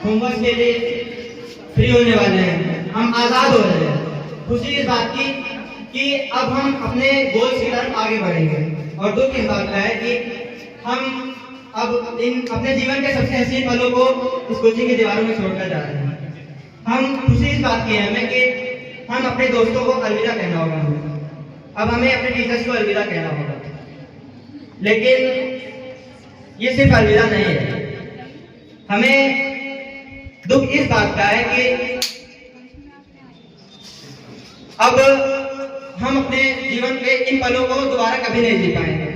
Homework के लिए free होने वाले हैं, हम आजाद हो रहे हैं। खुशी इस बात की कि अब हम अपने गोल्स की तरफ आगे बढ़ेंगे, और दुख इस बात का है कि हम अब इन अपने जीवन के सबसे हसीन पलों को इस कोचिंग की दीवारों में छोड़कर जा रहे हैं। हम खुशी इस बात की है हमें कि हम अपने दोस्तों को अलविदा कहना होगा हमें, अब हमें अपने टीचर्स को अलविदा कहना होगा। लेकिन ये सिर्फ अलविदा नहीं है, हमें दुख इस बात का है कि अब हम अपने जीवन के इन पलों को दोबारा कभी नहीं जी पाएंगे।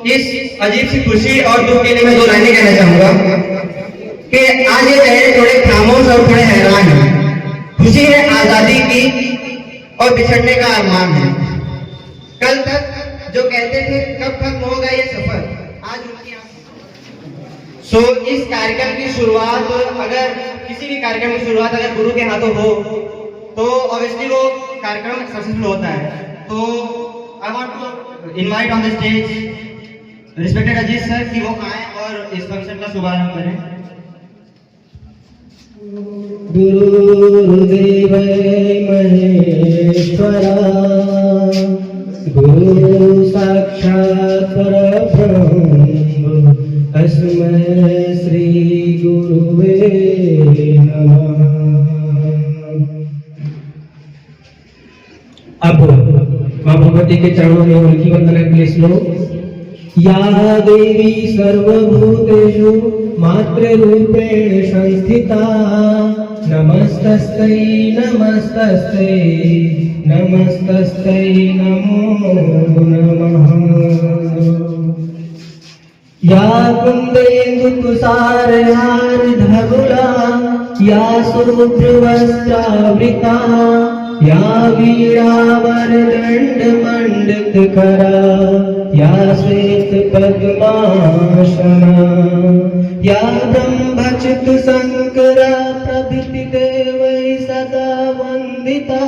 इस अजीब सी खुशी और दुख के लिए मैं 2 लाइनें कहना चाहूंगा कि आज ये चेहरे थोड़े खामोश और थोड़े हैरान हैं। खुशी है आजादी की और बिछड़ने का अरमान है। कल तक जो कहते थे कब खत्म होगा ये सफर, आज उनकी इस कार्यक्रम की शुरुआत, अगर किसी भी कार्यक्रम की शुरुआत अगर गुरु के हाथों हो तो ऑब्वियसली वो कार्यक्रम सक्सेसफुल होता है। तो I want to invite on the stage respected Ajit sir कि वो आए और इस फंक्शन का शुभारंभ करें। गुरुदेव महेश्वरा, गुरु साक्षात् परब्रह्म, तस्मै श्री गुरुवे नमः। अब मां भगवती के चरणों में उनकी वंदना के लिए श्लोक। या देवी सर्वभूतेषु मातृरूपेण संस्थिता, नमस्तस्यै नमस्तस्यै नमस्तस्यै नमो नमः। या कुन्देन्दु तुषारहार धवला, या शुभ्रवस्त्रावृता, या वीणावरदण्ड मण्डितकरा, या श्वेत पद्मासना, या ब्रह्मच्युत शंकरा प्रभृति देवै सदा वन्दिता,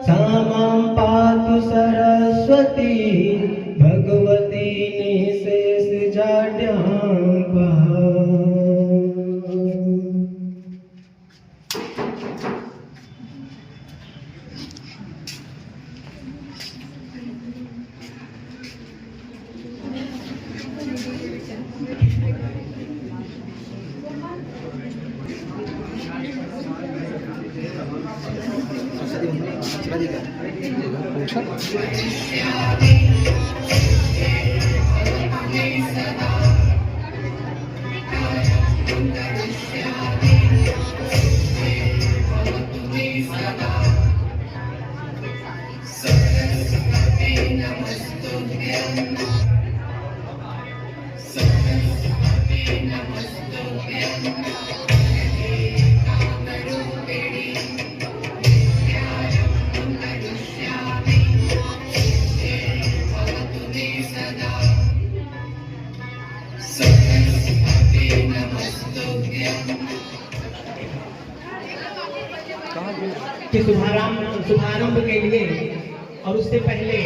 सा मां पातु सरस्वती भगवती निशेष जाड्यां वः। कि शुभारंभ के लिए और उससे पहले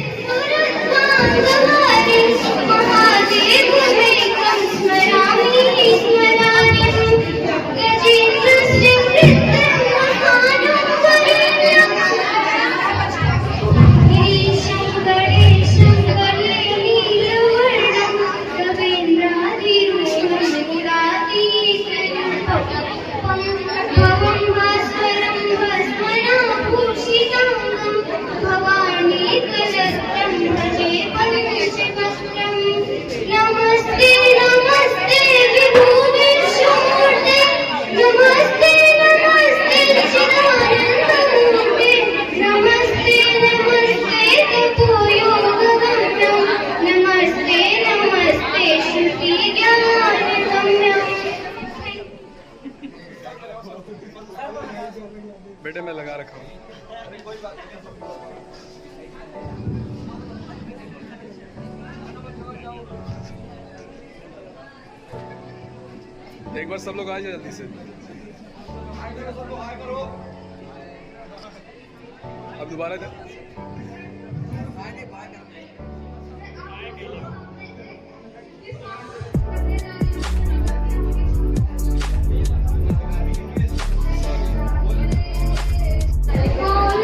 बेटे मैं लगा रखा हूँ। एक बार सब लोग आ जाए जल्दी से। अब दोबारा जा।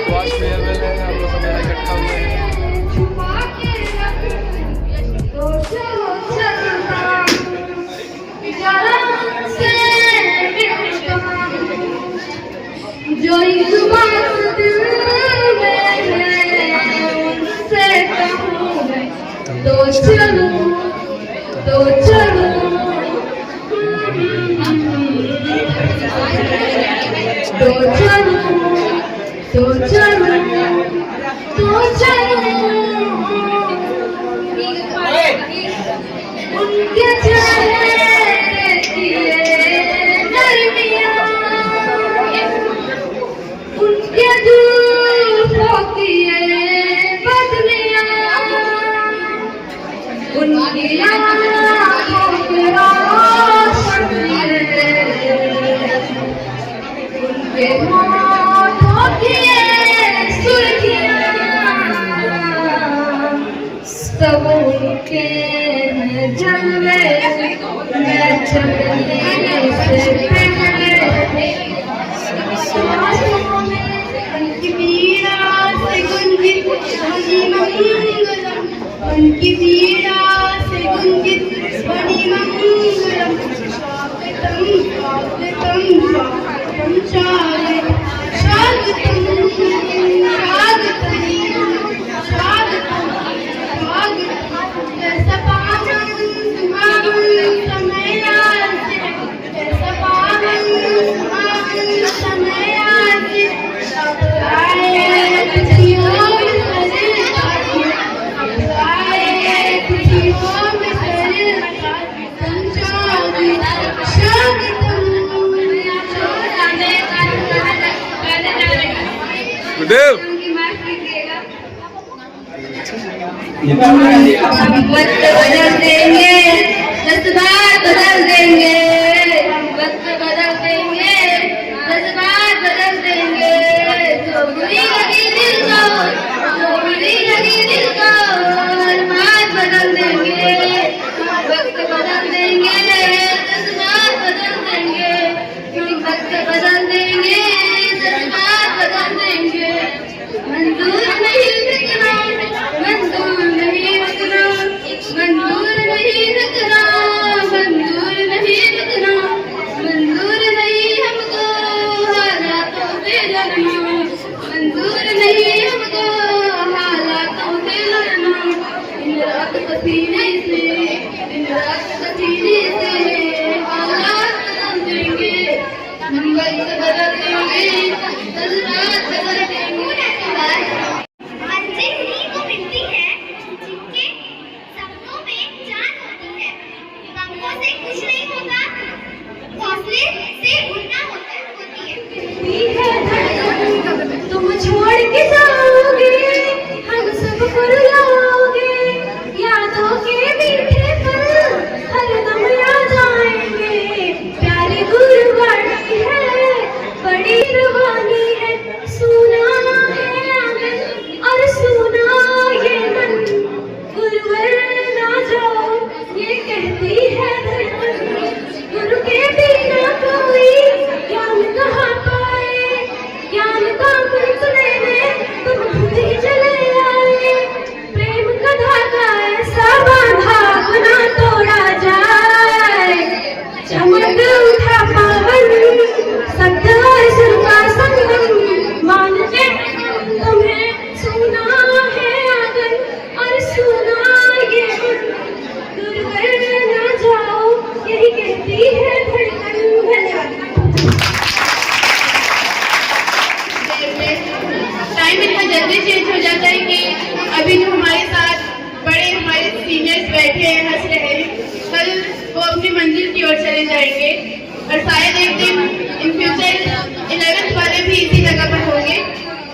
तो आज फेयरवेल है, हम लोग सब यहाँ इकट्ठा हुए हैं। जो इस बात दिल में है उनसे कहूँ मैं, तो चलूं तो चलूं तो चलूं तो चलूं तो चलूं उनके चेहरे की नरमियाँ, उनके जुल्फों की बदलियाँ, उनकी आँखों की रोशनी, उनके होठों की सुर्खियाँ, सब उनके जलवे मैं चलने से पहले उनकी पीड़ा से गुंजित बनी मंगलम, उनकी पीड़ा से गुंजित बनी मंगलम, स्वागतम स्वागतम स्वागतम स्वागतम स्वागतम स्वागतम स्वागतम जैसा पावन सुहावन समय आते, जैसा पावन सुहावन समय आते, अब आए खुशियों में सरे अब आए खुशियों में सरे गुरुदेव वक्त बदल देंगे, 10 बार बदल देंगे, वक्त बदल देंगे, 10 बार बदल देंगे, जो बुरी लगी दिल को, जो बुरी लगी दिल को, हर बार बदल देंगे, वक्त बदल देंगे, 10 बार बदल देंगे, वक्त बदल देंगे, 10 बार बदल देंगे, मंजूर नहीं रुकना, मंजूर नहीं रुकना, मंजूर नहीं रुकना, मंजूर नहीं रुकना, मंजूर नहीं हमको हालातों से लड़ना, मंजूर नहीं हमको हालातों से लड़ना, दिन रात पसीने से, दिन रात पसीने से हालात बदल देंगे, हम वक्त बदल देंगे, 10 बार बदल देंगे। मंजिल उन्हीं को मिलती है जिनके सपनों में जान होती है, पंखों से कुछ नहीं होता, हौसले से उड़ना होती है। तुम छोड़ के जाओगे, हम सब भुलाओगे, यादों के मीठे पल हरदम याद आएंगे, प्यारी गुरबानी है, बड़ी रवानी है, सुना है आंगन और सुना ये मन, गुरुवर ना जाओ ये कहती है धड़कन, गुरु के बिना कोई ज्ञान कहाँ पाए, ज्ञान का अमृत लेने तुम खुद ही चले आए, प्रेम का धागा ऐसा बांधा ना तोड़ा जाए, चमक उठा पावन शब्द और सुर का संगम, मानते तुम्हें सुना है आंगन और सुना ये मन, गुरुवर ना जाओ यही कहती है धड़कन। टाइम इतना जल्दी चेंज हो जाता है कि अभी जो हमारे साथ बड़े हमारे सीनियर्स बैठे हैं हंस रहे हैं, कल वो अपनी मंजिल की ओर चले जाएंगे और शायद एक दिन इन फ्यूचर 11th वाले भी इसी जगह पर होंगे।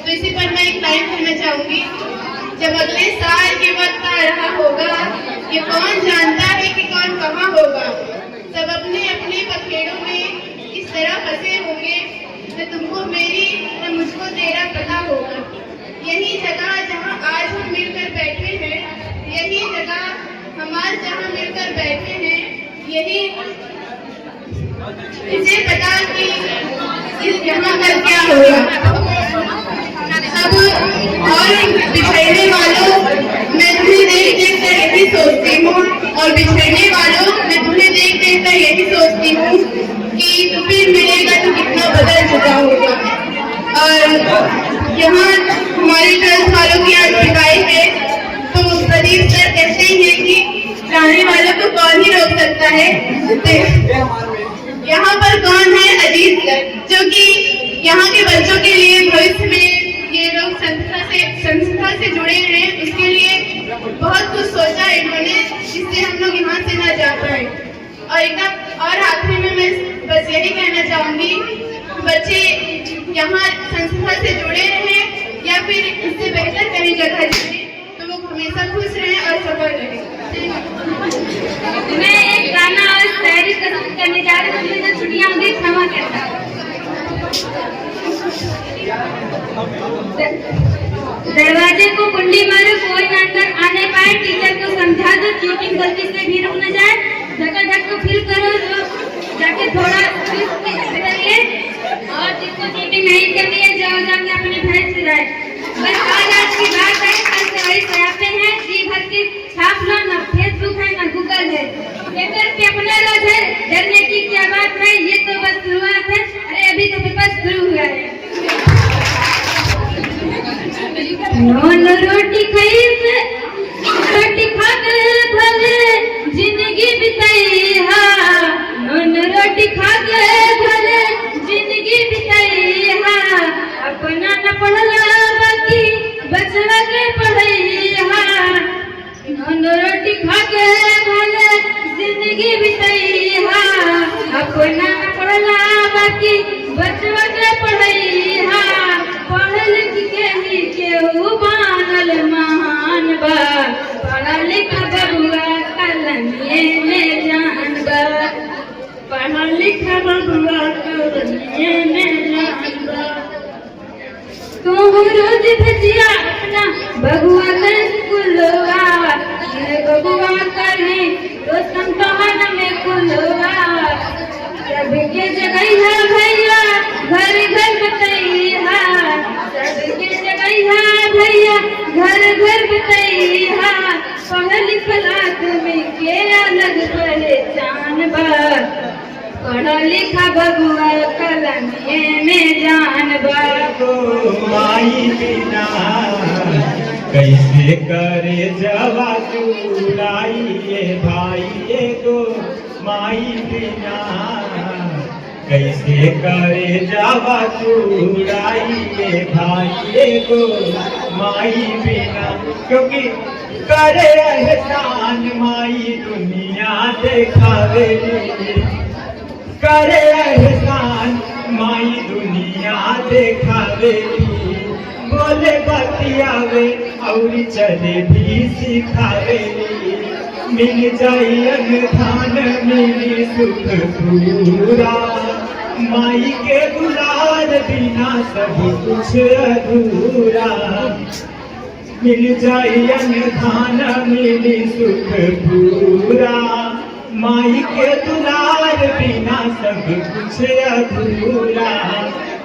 तो इसी पर मैं एक लाइन कहना चाहूंगी, जब अगले साल के वक्त आ रहा होगा, ये कौन जानता है कि कौन कहाँ होगा, सब अपने अपने पखेड़ों में इस तरह फंसे होंगे, आज जहाँ मिलकर बैठे हैं, यही इसे पता कि यहाँ पर क्या होगा। अब और बिछड़ने वालों, मैं तुम्हें देख देख कर यही सोचती हूँ, और बिछड़ने वालों, मैं तुम्हें देख देख कर यही सोचती हूँ कि फिर मिलेगा तो कितना बदल चुका होगा। और यहाँ हमारे ट्वेल्थ वालों की आज विदाई है, तो प्रदीप सर कहते हैं कि जाने वालों को कौन ही रोक सकता है। यहाँ पर कौन है? अजीत सर, जो कि यहाँ के बच्चों के लिए भविष्य में ये लोग संस्था से जुड़े हैं, उसके लिए बहुत कुछ सोचा है इन्होंने, जिससे हम लोग यहाँ से ना जा पाए। और एकदम और आखिरी में मैं बस यही कहना चाहूंगी, बच्चे यहाँ संस्था से जुड़े रहें या फिर इससे बेहतर कहीं जगह जाए, तो वो हमेशा खुश रहें और सफल रहें। मैं एक गाना और शायरी प्रस्तुत करने जा रही हूँ, जो छुट्टियां होंगी क्षमा करता। दरवाजे को कुंडी मारो, कोई ना अंदर आने पाए, टीचर को समझा दो, चीटिंग गलती से भी रुक न जाए, धक्का को फील करो, जाके थोड़ा करिए, और जिसको चीटिंग नहीं करनी है जाओ जाके अपने भैंस से जाए। बस आज की बात है, कल से वही सयापे हैं, जी भर की छाप लो, ना फेसबुक है ना गूगल है, पेपर पे अपना रोज है, डरने की क्या बात है, ये तो बस शुरुआत है, अरे अभी तो पेपर शुरू हुआ है। नॉन रोटी खाई से रोटी खा कर भले जिंदगी बिताई हा, नॉन रोटी खा के भले जिंदगी बिताई हा, अपना न पढ़ला बाकी बचवा के पढ़ाई हा, नॉन रोटी खा के भले जिंदगी बिताई हा, अपना न पढ़ला बाकी बचवा के पढ़ाई हा, पढ़ लिख के ही केहू बनल महान बा, पढ़ा लिखा बबुआ कलमिए में जान बा, पढ़ा लिखा बबुआ कलमिए में जान बा। तू रोज भजिया अपना बबुआ कर स्कूलवा, बबुआ करे तो संतहन में कुलवा, सबके जगह है भैया घर घर बतैया, सबके जगह है भैया घर घर बतैया, पढ़ लिखल आदमी के अलग पहचान बा, पढ़ा लिखा बबुआ कलमिए में जान बा। माई बिना कैसे करे जवा चुराई ये भाई ये तो माई बिना कैसे करे जावा चुराई ये भाई ये तो माई बिना, क्योंकि करे एहसान माई दुनिया देखावेली, करे एहसान माई दुनिया देखावेली, बोले बतियावे और चले भी सिखावेली, मिल जाई अनधान मिली सुख पूरा, माई के दुलार बिना सब कुछ अधूरा, मिल जाई अनधान मिली सुख पूरा, माई के दुलार बिना सब कुछ अधूरा,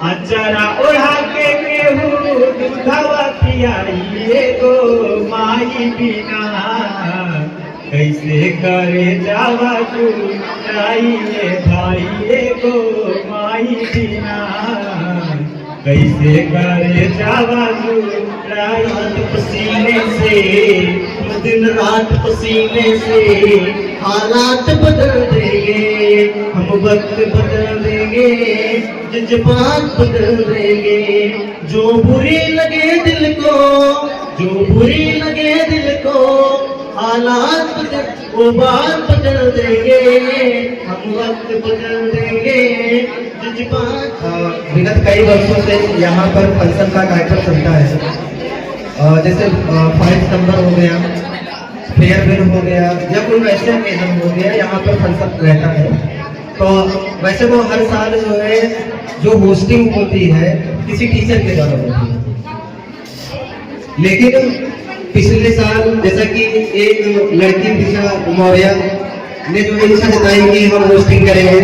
अचरा ओढ़ा के केहू दूधवा पियाइए गो माई बिना, कैसे करे जावा चुराइए भाइये गो माई बिना, कैसे करे जावा चुराइए। पसीने से दिन रात पसीने से हालात बदल देंगे, हम वक्त बदल देंगे, जज्बात बदल देंगे, जो बुरी लगे दिल को, जो बुरी लगे दिल को, हालात बदल वो बात बदल देंगे, हम वक्त बदल देंगे, जज्बात। विगत कई वर्षों से यहाँ पर फंक्शन का कार्यक्रम चलता है, जैसे 5 सितंबर हो गया, फेयरवेल हो गया या कोई वैसे ओकेजन हो गया, यहाँ पर फंक्शन रहता है। तो वैसे वो हर साल जो है जो होस्टिंग होती है किसी टीचर के द्वारा होती है, लेकिन पिछले साल जैसा कि एक लड़की दिशा मौर्य ने जो है इच्छा जताई कि हम होस्टिंग करेंगे,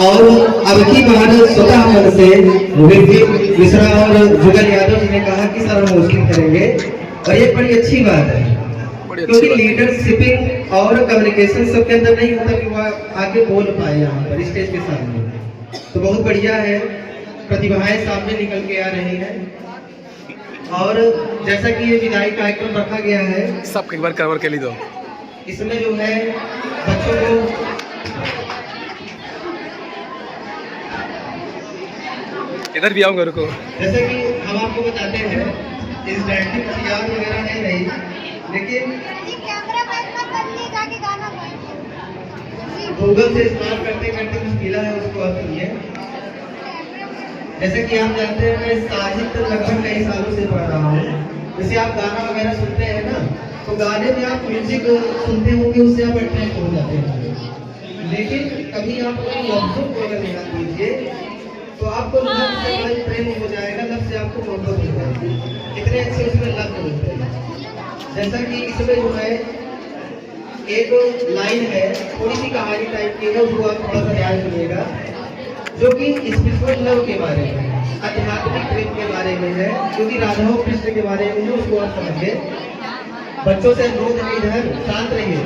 और अब की बार स्वतः मन से विवेक मिश्रा और जुगल यादव जी ने कहा कि सर हम होस्टिंग करेंगे, और ये बड़ी अच्छी बात है क्योंकि लीडरशिपिंग और कम्युनिकेशन सबके अंदर नहीं होता कि वह आगे बोल पाए यहाँ पर स्टेज के सामने। तो बहुत बढ़िया है, प्रतिभाएं सामने निकल के आ रही हैं। और जैसा कि ये विदाई कार्यक्रम रखा गया है, सब एक बार कवर कर ली दो। इसमें जो है बच्चों को इधर भी आओ घर को। जैसे कि हम आपको बताते हैं इंटरैक्टिव चीज़ वगैरह है नहीं, लेकिन गूगल से इस्तेमाल करते करते मुश्किल है, उसको आप सुनिए। जैसे कि आप जानते हैं मैं साहित्य लगभग कई सालों से पढ़ रहा हूँ। जैसे आप गाना वगैरह सुनते हैं ना, तो गाने में आप म्यूजिक सुनते होंगे, उससे आप अट्रैक्ट हो जाते हैं। लेकिन कभी आप लफ्जों को अगर ध्यान दीजिए तो आपको लफ्ज से बड़ा प्रेम हो जाएगा, लफ्ज से आपको मोहब्बत हो जाएगी। इतने अच्छे उसमें लफ्ज होते हैं। जैसा कि इसमें जो है एक लाइन है, थोड़ी सी कहानी टाइप की है, उसको आप थोड़ा सा ध्यान सुनिएगा, जो कि स्पिरिचुअल लव के बारे में, आध्यात्मिक प्रेम के बारे में है, क्योंकि राधा और कृष्ण के बारे में है, उसको आप समझिए। बच्चों से अनुरोध है इधर शांत रहिए।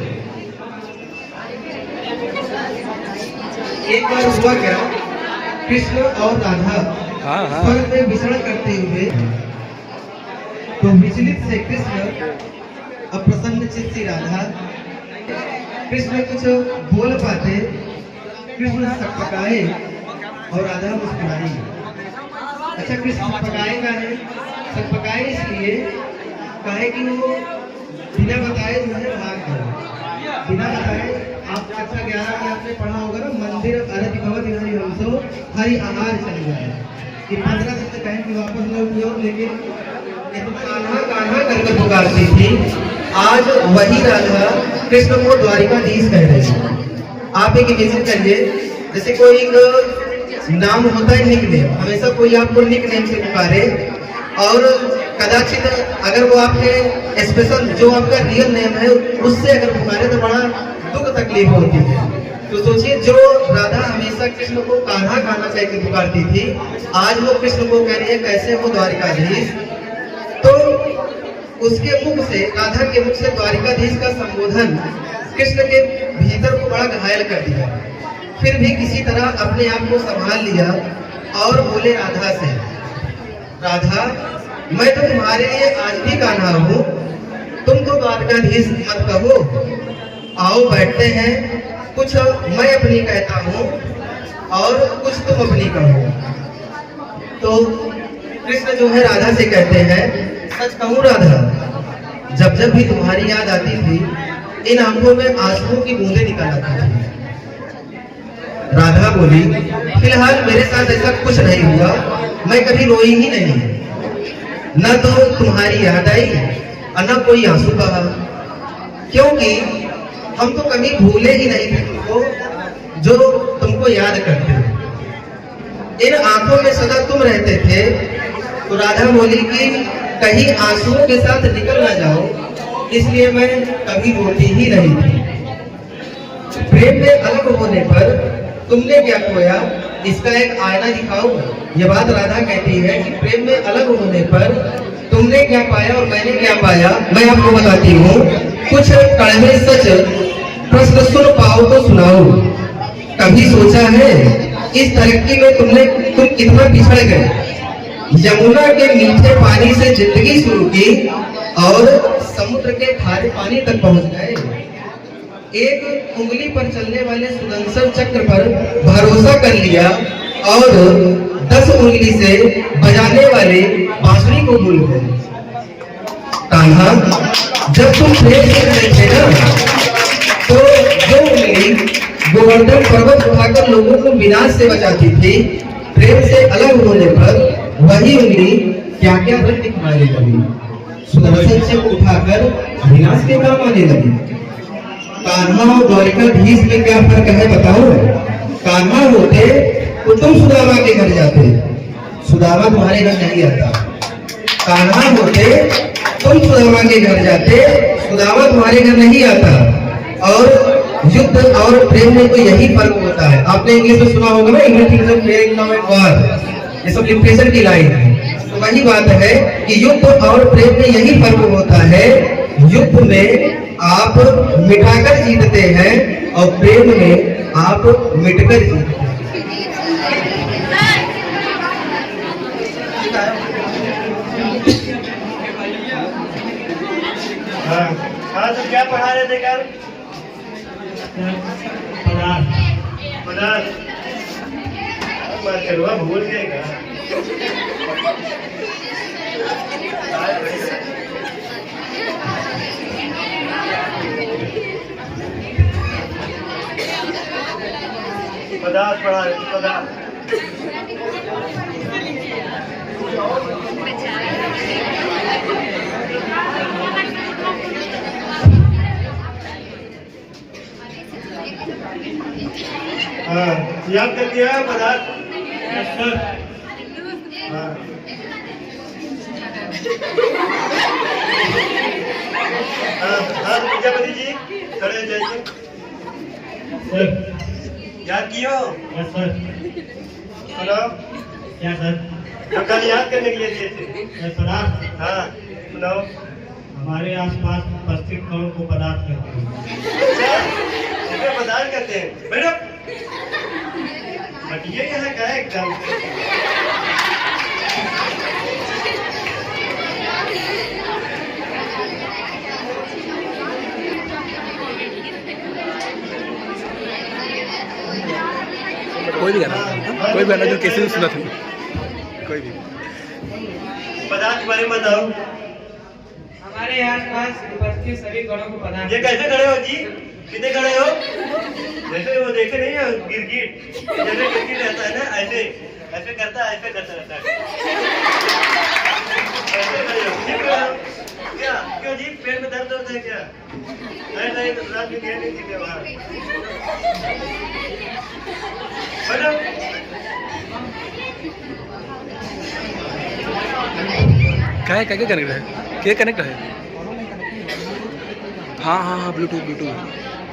एक बार हुआ क्या, कृष्ण और राधा स्वर्ग में विचरण करते हुए, तो विचलित से कृष्ण और प्रसन्न चित्त सी राधा, कृष्ण कुछ बोल पाते, कृष्ण सकपकाए और राधा मुस्कुराई। अच्छा, कृष्ण सकपकाए का है, सकपकाए इसलिए कहे कि वो बिना बताए जो है भाग गए, बिना बताए। आप कक्षा 11 में आपने पढ़ा होगा ना, मंदिर अरति भवति हरि हंसो हरि आहार चल जाए, कि 15 दिन से कहें कि वापस लौट जाओ, लेकिन कान्हा कान्हा करके पुकारती थी। आज वही राधा कृष्ण को द्वारिकाधीश कह रही है। आप एक इमेजिन करिए, जैसे कोई एक नाम होता है निकनेम, हमेशा कोई आपको निकनेम से पुकारे, और कदाचित अगर वो आपके स्पेशल जो आपका रियल नेम है उससे अगर पुकारे तो बड़ा दुख तकलीफ होती है। तो सोचिए, जो राधा हमेशा कृष्ण को कान्हा कान्हा कह के पुकारती थी, आज वो कृष्ण को कह रही है कैसे हो द्वारिकाधीश। तो उसके मुख से, राधा के मुख से द्वारिकाधीश का संबोधन कृष्ण के भीतर को बड़ा घायल कर दिया। फिर भी किसी तरह अपने आप को संभाल लिया और बोले राधा से, राधा मैं तो तुम्हारे लिए आज भी कान्हा हूँ, तुम तो द्वारिकाधीश मत कहो, आओ बैठते हैं, कुछ मैं अपनी कहता हूँ और कुछ तुम अपनी कहो। तो कृष्ण जो है राधा से कहते हैं, सच कहूँ राधा, जब जब भी तुम्हारी याद आती थी, इन आंखों में आंसुओं की बूंदें निकल आती थी। राधा बोली, फिलहाल मेरे साथ ऐसा कुछ नहीं हुआ, मैं कभी रोई ही नहीं, न तो तुम्हारी याद आई और न कोई आंसू बहा, क्योंकि हम तो कभी भूले ही नहीं थे तुमको, जो तुमको याद करते। इन आंखों में सदा तुम रहते थे। तो राधा बोली कि कहीं आंसुओं के साथ निकल ना जाओ, इसलिए मैं कभी रोती ही नहीं थी। प्रेम में अलग होने पर तुमने क्या खोया, इसका एक आईना दिखाओ। ये बात राधा कहती है कि प्रेम में अलग होने पर तुमने क्या पाया और मैंने क्या पाया, मैं आपको बताती हूँ। कुछ कड़वे सच प्रश्न सुन पाओ तो सुनाओ। कभी सोचा है इस तरक्की में तुम कितना पिछड़ गए। यमुना के मीठे पानी से जिंदगी शुरू की और समुद्र के खारे पानी तक पहुंच गए। एक उंगली पर चलने वाले सुदर्शन चक्र पर भरोसा कर लिया और 10 उंगली से बजाने वाले बांसुरी को भूल गए। कान्हा, जब तुम प्रेम से रहे थे ना, तो जो उंगली गोवर्धन पर्वत उठाकर लोगों को विनाश से बचाती थी, प्रेम से अलग होने पर वही उंगली क्या क्या रंग दिखवाने लगी, सुदर्शन से उठाकर विनाश के काम आने लगी। कान्हा और द्वारिकाधीश में क्या फर्क है बताओ। कान्हा होते तो तुम सुदामा के घर जाते, सुदामा तुम्हारे घर नहीं आता। कान्हा होते तुम सुदामा के घर जाते, सुदामा तुम्हारे घर नहीं आता। और युद्ध और प्रेम में तो यही फर्क होता है। आपने इंग्लिश में सुना होगा ना, English is playing now at war, ये सब लिटरेचर की लाइन है। तो वही बात है कि युद्ध और प्रेम में यही फर्क होता है। युद्ध में आप मिटाकर जीतते हैं और प्रेम में आप मिटकर जीतते हैं। हाँ तो क्या पढ़ा रहे थे कल? पदार्थ भूल गए क्या? पदार्थ पढ़ा रहे थे, पदार्थ। हाँ याद कर दिया पदार्थ। हाँ हाँ प्रजापति जी खड़े जाइए। याद कियो? सर। सुनो। क्या सर? तो कल याद करने के लिए दिए थे पदार्थ। हाँ सुनाओ। हमारे आसपास उपस्थित कौन को पदार्थ कहते हैं? पदार्थ कहते हैं। बैठो। हटिए यहाँ का है एकदम। कोई भी गाना, कोई भी गाना जो कैसे सुना था, कोई भी पदार्थ के बारे में बताओ। हमारे आसपास उपस्थित सभी गणों को पदार्थ। ये कैसे खड़े हो जी? कितने खड़े हो? जैसे वो देखे नहीं है गिरगिट, जैसे गिरगिट रहता है ना, ऐसे ऐसे करता है, ऐसे करता रहता है। ऐसे खड़े हो, ठीक है? क्या क्यों जी? पेट में दर्द होता है क्या? नहीं तो रात में गए नहीं थी क्या वहाँ? बैठो। क्या है, क्या क्या कनेक्ट है, क्या कनेक्ट है? हाँ हाँ हाँ ब्लूटूथ ब्लूटूथ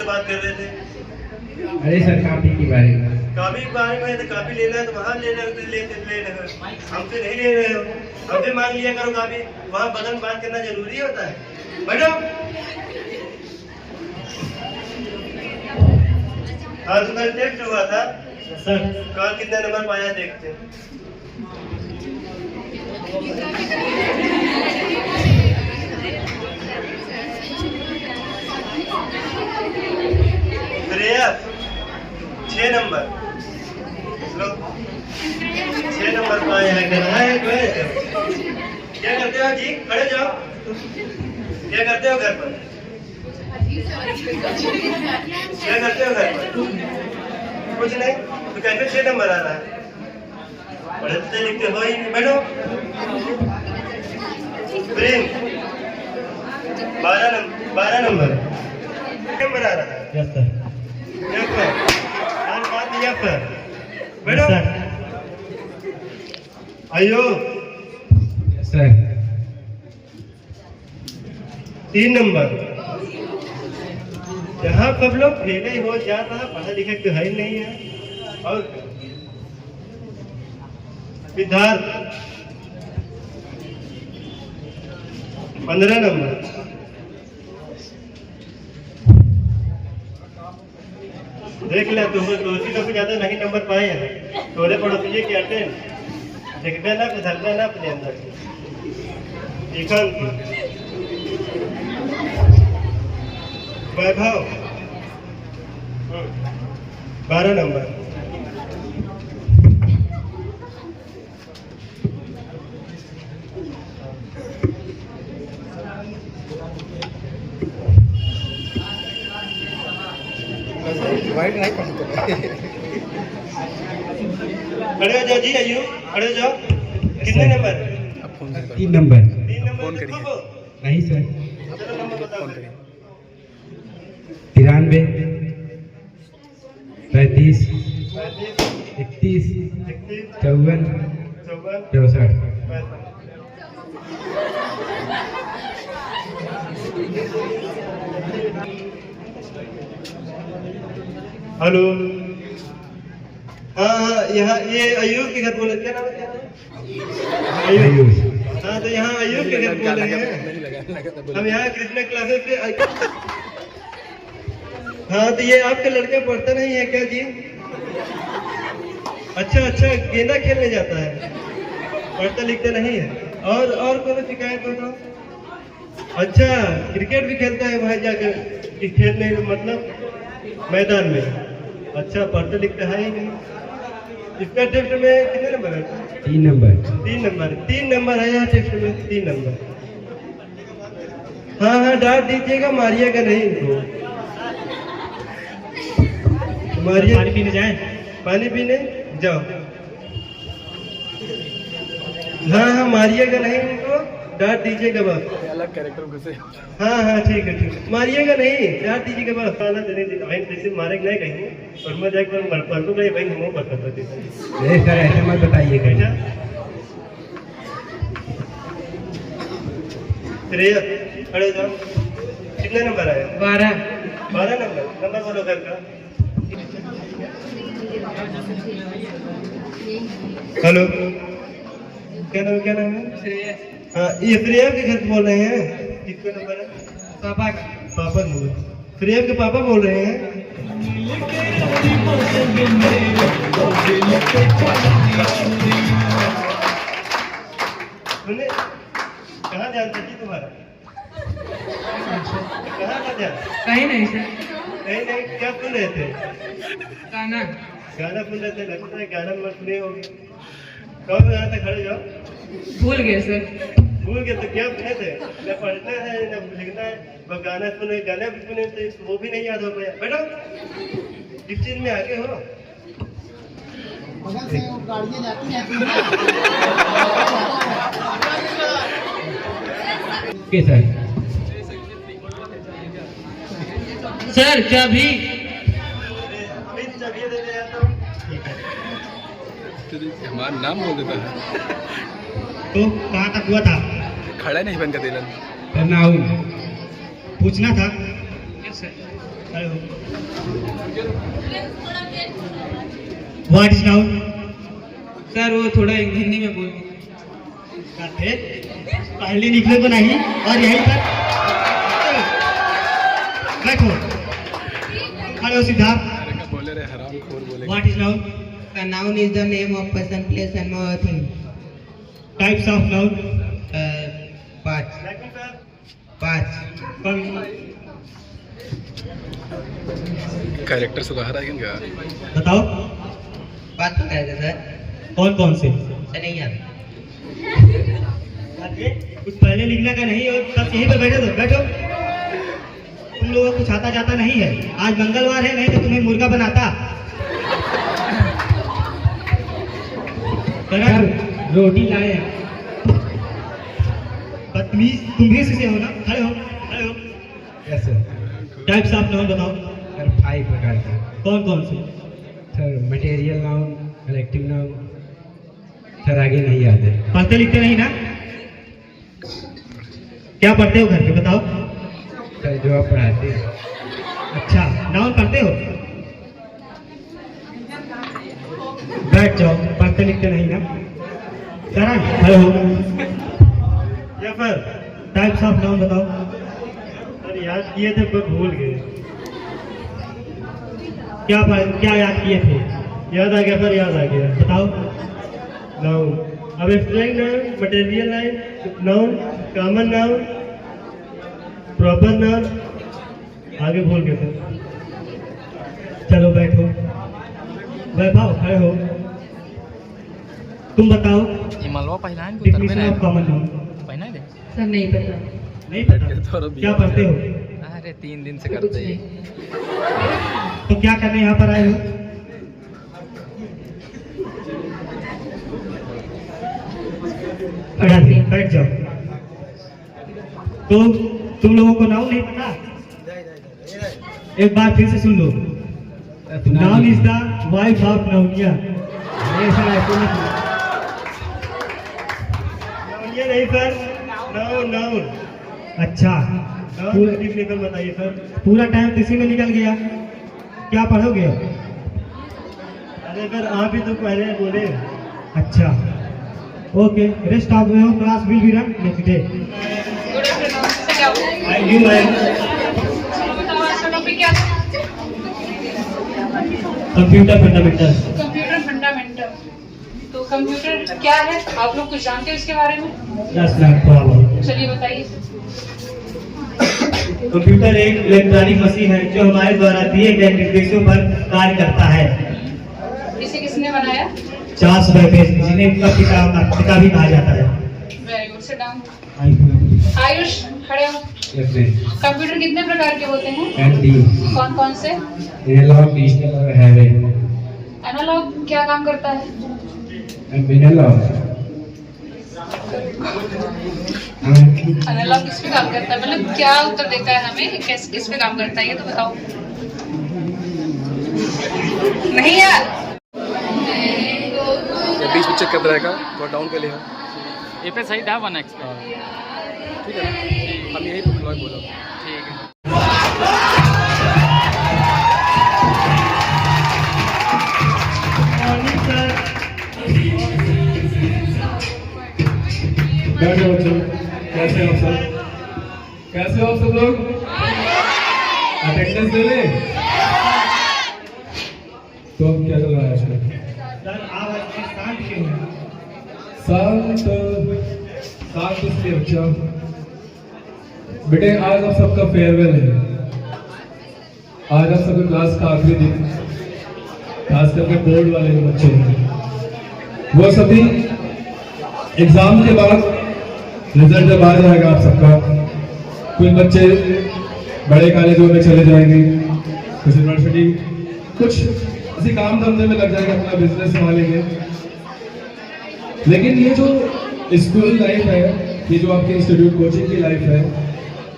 बात कर रहे थे। अरे सर काफी के बारे में। काफी के बारे में तो काफी लेना है तो वहाँ ले रहे हो, हमसे नहीं ले रहे हो। हमसे मांग लिया करो काफी, वहाँ बदन बात करना जरूरी होता है। बैठो। आज कल टेस्ट हुआ था सर, कल कितना नंबर पाया देखते हैं। श्रेयस 6 नंबर, 6 नंबर पाए हैं। क्या करते हो जी? खड़े जाओ। क्या करते हो घर पर? क्या करते हो घर पर? कुछ नहीं तो कैसे 6 नंबर आ रहा है? पढ़ते लिखते हो ही नहीं। बैठो। प्रेम 12 नंबर आ रहा है। Yes sir. बैठो। आयो सर। 3 नंबर। यहाँ सब लोग फेले हो जा रहा, पढ़ा लिखा तो है ही नहीं है। और सिद्धार्थ 15 नंबर। देख ले तुम दोषी लोग ज्यादा नहीं नंबर पाए हैं। तोरे पड़ोसी क्या देखते ना, धरते ना अपने अंदर वैभव 12 नंबर। वाइट नहीं पढ़ते। खड़े हो जाओ जी, आयु खड़े हो जाओ। कितने नंबर? 3 नंबर। 3 नंबर फोन करिए। नहीं सर। चलो नंबर बताओ। फोन करिए। 93 35 31 54 64। हेलो। हाँ यहाँ ये अयूब के घर बोले, क्या नाम है? अयूब। हाँ तो यहाँ अयूब के घर बोल रहे हैं। हम यहाँ कृष्णा क्लासेस से हाँ तो ये आपका लड़का पढ़ता नहीं है क्या जी? अच्छा गेंदा खेलने जाता है, पढ़ता लिखता नहीं है। और कोई शिकायत हो तो? अच्छा क्रिकेट भी खेलता है वहाँ जाकर खेलने मतलब मैदान में। अच्छा पढ़ता लिखता है ही नहीं। इसका टेस्ट में कितने नंबर है? 3 नंबर। 3 नंबर है यहाँ टेस्ट में, 3 नंबर। हाँ डांट दीजिएगा, मारिएगा नहीं इनको। मारिए। पानी पीने जाए? पानी पीने जाओ। हाँ मारिएगा नहीं इनको, डांट दीजिएगा बस। अलग कैरेक्टर घुसे। हाँ ठीक है मारिएगा नहीं, डांट दीजिएगा बस। खाना देने जैसे मारेगा नहीं कहीं और मैं जाकर परसों गए भाई हम बता सकते नहीं सर ऐसे मत बताइए। बेटा श्रेया खड़े जाओ। कितने नंबर आए? 12 नंबर बोलो घर का। हेलो क्या नाम है? हाँ ये श्रेया के घर बोल रहे हैं। किसका नंबर है? पापा नंबर। श्रेया के पापा बोल रहे हैं। सुने कहाँ ध्यान था तुम्हारा? कहाँ का ध्यान? कहीं नहीं सर। नहीं क्या सुन रहे थे? गाना सुन रहे थे। लगता है गाना मत सुने होगे। कब यहाँ तक खड़े जाओ? भूल गए सर। भूल गए तो क्या सुने थे? न पढ़ना है न लिखना है, बस गाना सुने। गाना भी सुने तो वो भी नहीं याद हो गया। बैठो, किस चीज में आगे हो? Okay sir. सर चाबी अभी चाबी देते हैं तो ठीक है। हमारा नाम बोल देता है। तो कहाँ तक हुआ था? खड़ा नहीं बन का दिलन। नाउन पूछना था। What is noun? सर वो थोड़ा हिंदी में बोल। पहले निकले को नहीं और यहीं पर बैठो। खड़े हो सिद्धार्थ। बोले रे हराम खोर बोले। What is noun? A noun is the name of person, place and more thing. Types of noun? 5. Character से बाहर आएंगे क्या? बताओ 5 तो कहेगा सर। कौन से? सर नहीं यार। कुछ पहले लिखने का नहीं और सब यहीं पे बैठो। तुम लोगों को कुछ आता जाता नहीं है। आज मंगलवार है, नहीं तो तुम्हें मुर्गा बनाता। रोटी लाए। बदतमीज तुम भी से हो ना। खड़े हो। Yes sir. Types of noun बताओ। सर 5 प्रकार का। कौन से? Sir material noun, collective noun. Sir आगे नहीं याद है। पढ़ते लिखते नहीं ना? क्या पढ़ते हो घर पे बताओ? सर जो आप पढ़ाते हैं। अच्छा नाउन पढ़ते हो? बैठ जाओ। पढ़ते लिखते नहीं ना? खड़े हो। या फिर टाइप्स ऑफ नाउन बताओ। सर याद किए थे पर भूल गए। क्या याद किए थे? याद आ गया सर, याद आ गया। बताओ नाउन। अब abstract noun, material noun, common noun, proper noun. आगे भूल गए सर। चलो बैठो। वैभव खड़े हो। तुम बताओ हिमालय पहला है डिफिनेशन ऑफ कॉमन नाउन। पहना है। सर नहीं पता। नहीं पता? क्या पढ़ते हो? अरे 3 दिन से करते हैं। तो क्या करने यहाँ पर आए हो? बैठ जाओ। तो तुम लोगों को नाउन नहीं पता? एक बार फिर से सुन लो। Noun is the wife of नाउनिया। ये नहीं सर, नाउन। अच्छा डिफिनेशन बताइए सर। पूरा टाइम इसी में निकल गया। क्या पढ़ोगे? अरे फिर आप ही तो पहले बोले। अच्छा, okay, rest of your class will be run next day. Thank you ma'am. Computer fundamental. Computer fundamental, तो कंप्यूटर क्या है, आप लोग कुछ जानते हो इसके बारे में? यस मैम, थोड़ा बहुत। चलिए बताइए। कंप्यूटर एक इलेक्ट्रॉनिक मशीन है जो हमारे द्वारा दिए गए निर्देशों पर कार्य करता है। इसे किसने बनाया? चार्ल्स बेबेज, जिन्हें पिता भी कहा जाता है। Very good, sit down. Ayush, खड़े हो। कंप्यूटर कितने प्रकार के होते हैं? कौन कौन से? एनालॉग, डिजिटल और हैवी। एनालॉग क्या काम करता है? एनालॉग एनालॉग किस पे काम करता है, मतलब क्या उत्तर देता है हमें, किस पे काम करता है ये तो बताओ। नहीं यार, बीच में चेक करता रहेगा, थोड़ा डाउन कर लिया। ये पे सही था 1x पे। ठीक है ना, हम यही बोला। ठीक है। बैठो बच्चों, कैसे हो आप सब? कैसे हो आप सब लोग? अटेंडेंस दे लें? तो अब क्या चल रहा है सर? आप शांत क्यों हैं? शांत इसलिए बच्चा, बेटे आज आप सबका फेयरवेल है। आज आप सबके क्लास का आखिरी दिन, खास करके बोर्ड वाले बच्चे हैं, वो सभी एग्जाम के बाद रिजल्ट जब आ जाएगा आप सबका, कुछ बच्चे बड़े कॉलेजों में चले जाएंगे, कुछ यूनिवर्सिटी, कुछ किसी काम धंधे में लग जाएंगे, अपना बिजनेस संभालेंगे। लेकिन ये जो स्कूल लाइफ है, ये जो आपके इंस्टीट्यूट कोचिंग की लाइफ है,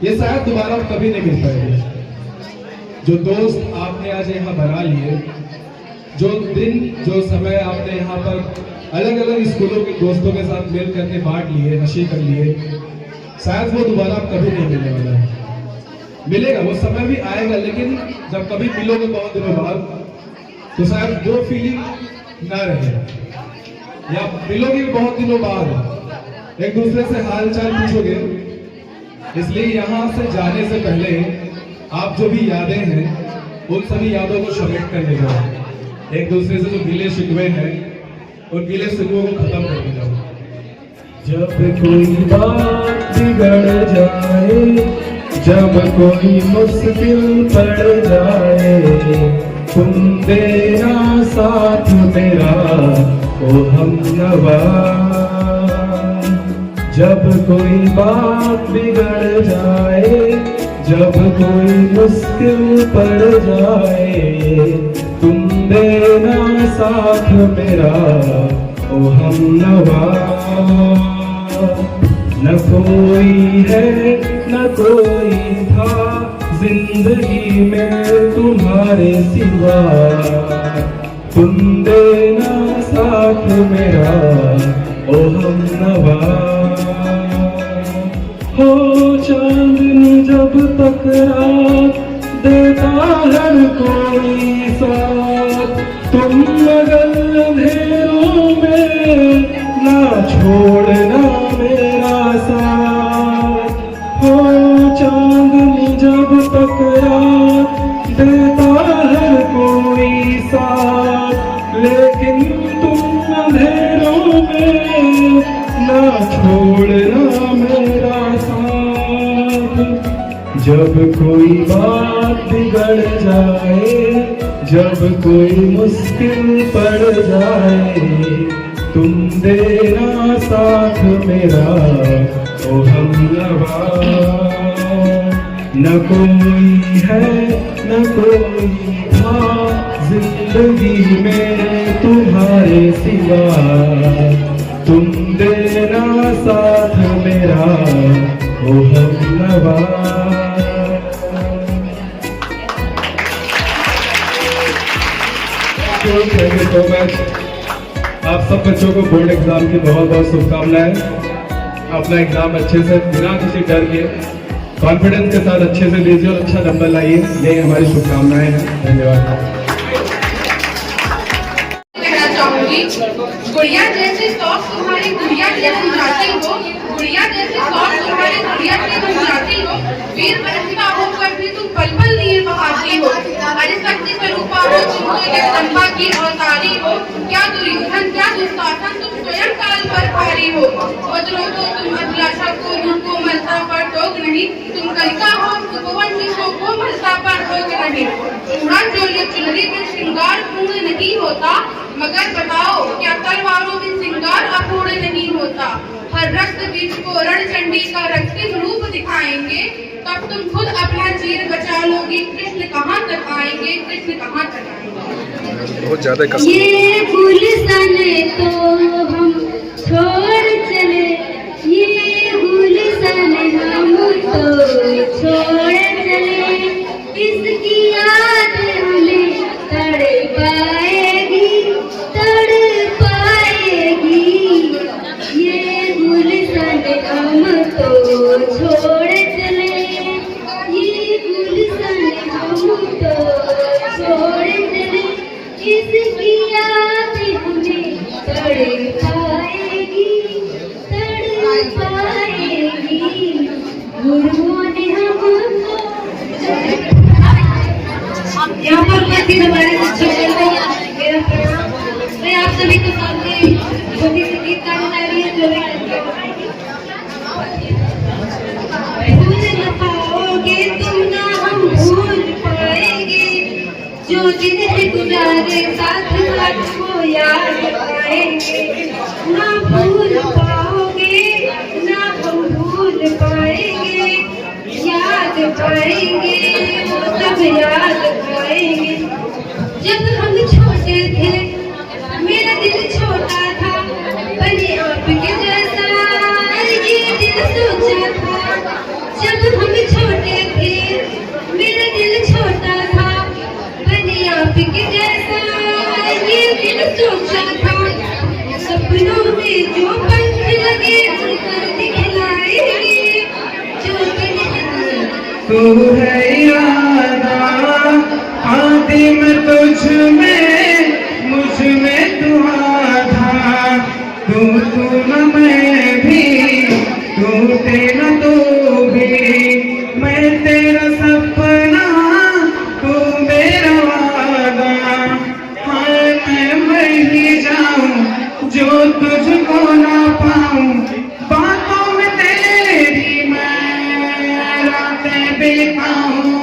ये शायद दोबारा कभी नहीं मिल पाएगी। जो दोस्त आपने आज यहाँ बना लिए, जो दिन जो समय आपने यहाँ पर अलग अलग स्कूलों के दोस्तों के साथ मिल करके बांट लिए, हंसी कर लिए, शायद वो दोबारा कभी नहीं मिलने वाला है। मिलेगा, वो समय भी आएगा, लेकिन जब कभी मिलोगे बहुत दिनों बाद, तो शायद वो फीलिंग ना रहे, या मिलोगे बहुत दिनों बाद एक दूसरे से हाल चाल पूछोगे। इसलिए यहाँ से जाने से पहले आप जो भी यादें हैं, उन सभी यादों को समेट कर ले जाओ। एक दूसरे से जो गिले शिकवे हैं, उन गिले शिकवों को खत्म कर जाओ। जब कोई बात बिगड़ जाए, जब कोई मुश्किल पड़ जाए, तुम देना साथ मेरा ओ हमनवा। जब कोई बात बिगड़ जाए, जब कोई मुश्किल पड़ जाए, तुम देना साथ मेरा ओ हमनवा। न कोई है न कोई था जिंदगी में तुम्हारे सिवा, तुम देना साथ मेरा ओ हमनवा। हो चांदनी जब तक रात देता हर कोई साथ, तुम मगर अंधेरों में ना छोड़ना मेरा साथ। हो चांदनी जब तक रात देता हर कोई साथ, लेकिन तुम अंधेरों में ना छोड़ना मेरा साथ। जब कोई बात बिगड़ जाए, जब कोई मुश्किल पड़ जाए, तुम देना साथ मेरा ओ हमनवा। न कोई है न कोई था जिंदगी में तुम्हारे सिवा, तुम देना साथ मेरा ओ हमनवा। Thank you so much. आप सब बच्चों को बोर्ड एग्जाम की बहुत बहुत शुभकामनाएं। अपना एग्जाम अच्छे से बिना किसी डर के कॉन्फिडेंस के साथ अच्छे से दीजिए और अच्छा नंबर लाइए, यही हमारी शुभकामनाएं हैं। धन्यवाद। कहना चाहूंगी, गुड़िया जैसे सॉफ्ट तुम्हारी गुड़िया की तुम जाती हो, गुड़िया जैसे सॉफ्ट तुम्हारी गुड़िया की तुम जाती हो, वीर प्रतिभा होकर भी तुम पल पल नीर बहाती हो, अरे शक्ति स्वरूपा हो तुम तो जगदम्बा की अवतारी हो, क्या दुर्योधन क्या दुशासन तुम स्वयं काल पर भारी हो, वज्रों को तुम अभिलाषा को उनको मलता पर टोक नहीं, तुम कलिका हो उपवन जिसको को मलता पर टोक नहीं, चूड़ा चोली चुनरी में श्रृंगार पूर्ण नहीं होता, मगर बताओ क्या तलवारों में श्रृंगार अपूर्ण नहीं होता, हर रक्त बीज को रणचंडी का रक्तिम रूप दिखाएंगे, तब तुम खुद अपना चीर बचा लोगी, कृष्ण कहाँ तक आएंगे, कृष्ण कहाँ तक आएंगे। बहुत ज्यादा ये गुलशन तो हम छोड़ चले, ये गुलशन हम तो छोड़ चले, इसकी याद हमें तड़पाएगी, तड़पाएगी, ये गुलशन हम तो छोड़ चले, ये गुलशन हम तो छोड़ चले, इसकी याद हमें तड़पाएगी, तड़पाएगी, गुरुओं ने हमको। यहाँ पर उपस्थित हमारे शिक्षक को मेरा प्रणाम। मैं आप सभी को सामने छोटी सी गीत गाने जा रही है, जो भूल न पाओगे तुम ना हम भूल पाएंगे, जो दिन है गुजारे साथ साथ वो याद आएंगे, ना भूल पाओगे ना हम भूल पाएंगे, याद पाएंगे वो सब याद आएंगे। जब हम छोटे थे मेरा दिल छोटा था, बने आपके जैसा ये दिल सोचा था, जब हम छोटे थे मेरा दिल छोटा था, बने आपके जैसा ये दिल सोचा था, सपनों में जो पंख लगे उनकर दिखलाएंगे, जो दिन तू है यादा आदिम तुझ में, मुझ में तू आधा, तू न मैं भी, तू तेरा तो भी, मैं तेरा सपना तू मेरा वादा, हाँ मैं ही जाऊं जो तुझको ना पाऊं, बातों में तेरी मैं रातें बिताऊं,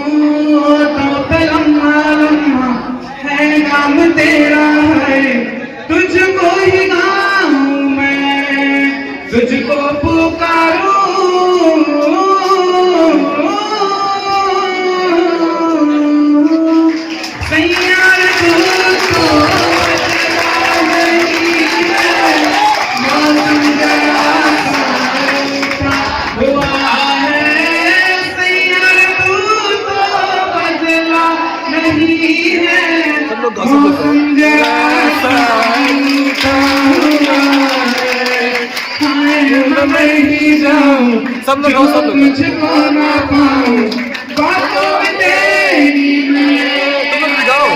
तो लम्हा लम्हा है नाम तेरा है, तुझको ही गाऊं मैं, तुझको पुकारूं, सैयार तू तो बदला नहीं है, मौसम जरा सा हुआ है, सैयार तू तो बदला नहीं है, मौसम जरा सा हुआ है, मैं ही जाऊं सब लोग गाओ, सब लोग मुझको ना पाऊं, बातों में तेरी मैं गाओ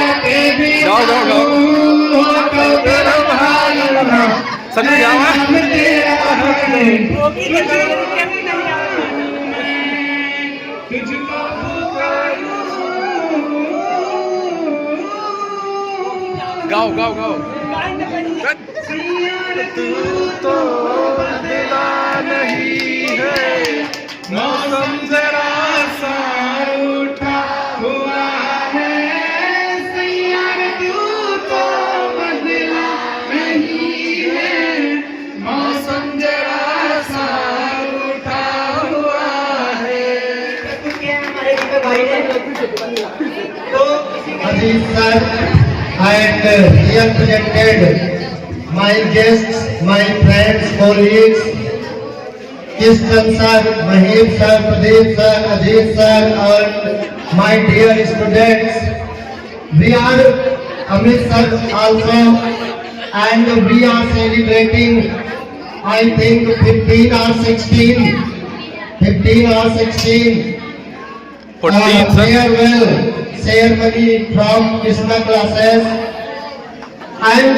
गाओ गाओ सभी गाओ गाओ गाओ गाओ तू तो बदला नहीं है, मौसम जरा सा रूठा हुआ है, सैयार तू तो बदला नहीं है, मौसम जरा सा रूठा हुआ है। Aziz sir and here presented my guests, my friends, colleagues, Kishan sir, Mahir sir, Pradeep sir, Ajit sir, and my dear students. We are Amit sir also, and we are celebrating, I think 15 or 16 15 or 16 farewell ceremony from Krishna classes, and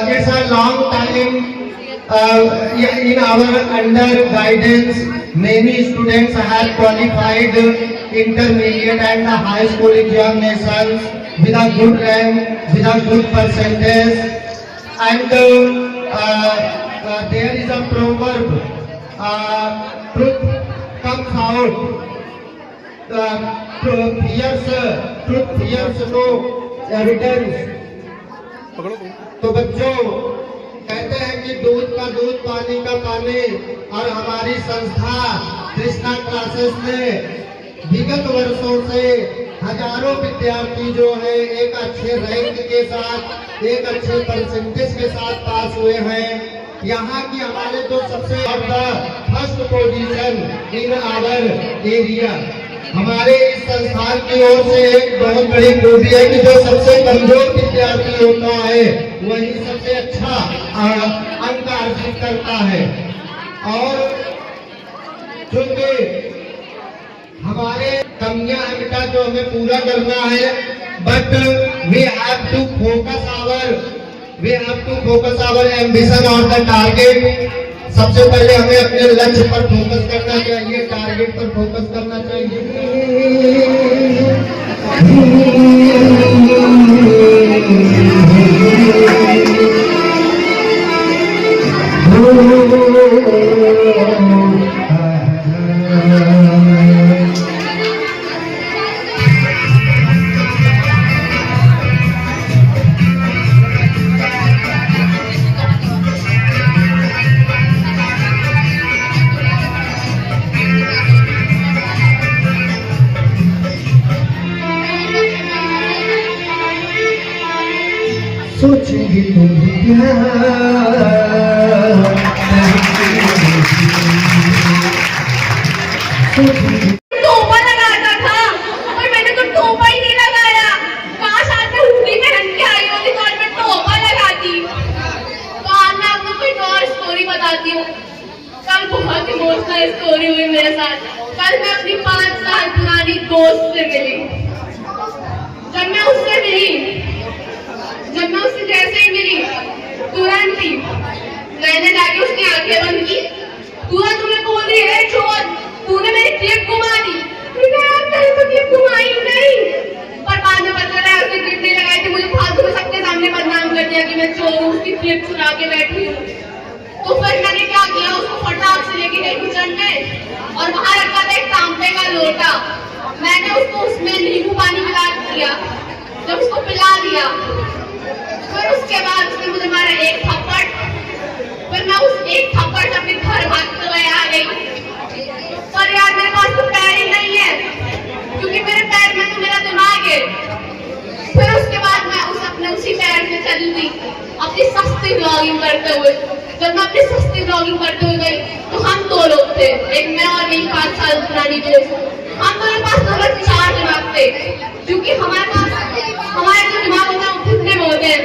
it's a long time in our under guidance. Many students have qualified intermediate and high school examinations with a good rank, with a good percentage, and there is a proverb, truth comes out, truth fears no evidence. तो बच्चों, कहते हैं कि दूध का दूध, पानी का पानी, और हमारी संस्था कृष्णा क्लासेस में विगत वर्षों से हजारों विद्यार्थी जो है एक अच्छे रैंक के साथ, एक अच्छे परसेंटेज के साथ पास हुए हैं। यहाँ की हमारे जो सबसे first position in our area, हमारे इस संस्थान की ओर से एक बहुत बड़ी खूबी है कि जो सबसे कमजोर विद्यार्थी होता है वही सबसे अच्छा अंक अर्जित करता है। और चूंकि हमारे कमियां हमें जो हमें पूरा करना है, but we have to focus our ambition और द टारगेट। सबसे पहले हमें अपने लक्ष्य पर फोकस करना चाहिए, टारगेट पर फोकस करना चाहिए। सोचेंगे तुम क्या टोपा लगाता था, पर मैंने तो टोपा ही नहीं लगाया। काश आज मैं हुडी पहन के आई होती तो आज मैं टोपा लगाती। तो आज मैं आपको कोई और स्टोरी बताती हूँ। कल बहुत इमोशनल स्टोरी हुई मेरे साथ। कल मैं अपनी 5 साल पुरानी दोस्त से मिली। जब मैं उससे जैसे ही मिली, तुरंत ही मैंने जाके उसकी आंखें बंद की, तुरंत तुम्हें बोल रही है चोर, तूने मेरी क्लिप घुमा दी। मैंने तो क्लिप घुमाई नहीं, पर बाद में पता चला उसकी क्लिप नहीं लगाई थी। मुझे फालतू में सबके सामने बदनाम कर दिया कि मैं चोर हूँ, उसकी क्लिप चुरा के बैठी हूँ। तो फिर मैंने क्या किया, उसको फटाक से लेके गई किचन में और वहां रखा था एक तांबे का लोटा। मैंने उसको उसमें नींबू पानी मिला दिया। जब उसको पिला दिया, फिर उसके बाद उसने मुझे मारा एक थप्पड़। फिर मैं उस एक थप्पड़ से अपने घर भागते हुए आ गई। पर यार मेरे पास तो पैर ही नहीं है, क्योंकि मेरे पैर में तो मेरा दिमाग है। फिर उसके बाद मैं उसी पैर से चली थी अपनी सस्ती ब्लॉगिंग करते हुए। जब मैं अपनी सस्ती ब्लॉगिंग करते हुए गई तो हम 2 लोग थे, एक मैं और मेरी 5 साल पुरानी दोस्त। हम दोनों पास केवल 4 दिमाग थे, क्योंकि हमारे जो दिमाग होता है वो घुटने में होते हैं।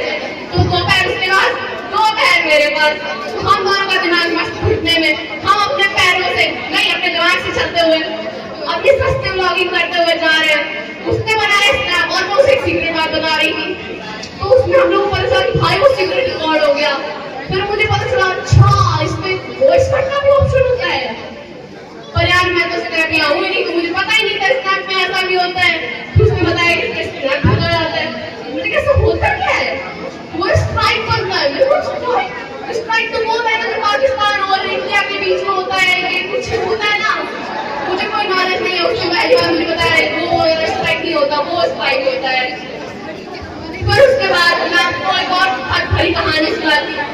तो 2 पैर उसके पास, 2 पैर मेरे पास। तो हम दोनों का दिमाग मस्त घुटने में। हम अपने पैरों से नहीं, अपने दिमाग से चलते हुए अपनी सस्ती व्लॉगिंग करते हुए जा रहे हैं। उसने बनाया स्नैप और मैं उसे एक सीक्रेट बात बता रही थी। तो उसमें हम लोग को पता चला कि भाई वो सीक्रेट रिकॉर्ड हो गया। फिर मुझे पता चला अच्छा इसमें वॉइस कट का भी ऑप्शन होता है। पर यार मैं तो स्नैप या हुई नहीं, तो मुझे पता ही नहीं था स्नैप में ऐसा भी होता है। उसने बताया कि स्नैप हो जाता है। मुझे कैसे होता क्या है, वो स्ट्राइक करना है। स्ट्राइक तो वो है ना जो पाकिस्तान और इंडिया के बीच में होता है, ये कुछ होता है ना। मुझे कोई नॉलेज नहीं है उसके बारे में। मुझे बताया वो स्ट्राइक नहीं होता, वो स्ट्राइक होता है। फिर उसके बाद मैं आपको एक और भरी कहानी सुनाती हूँ।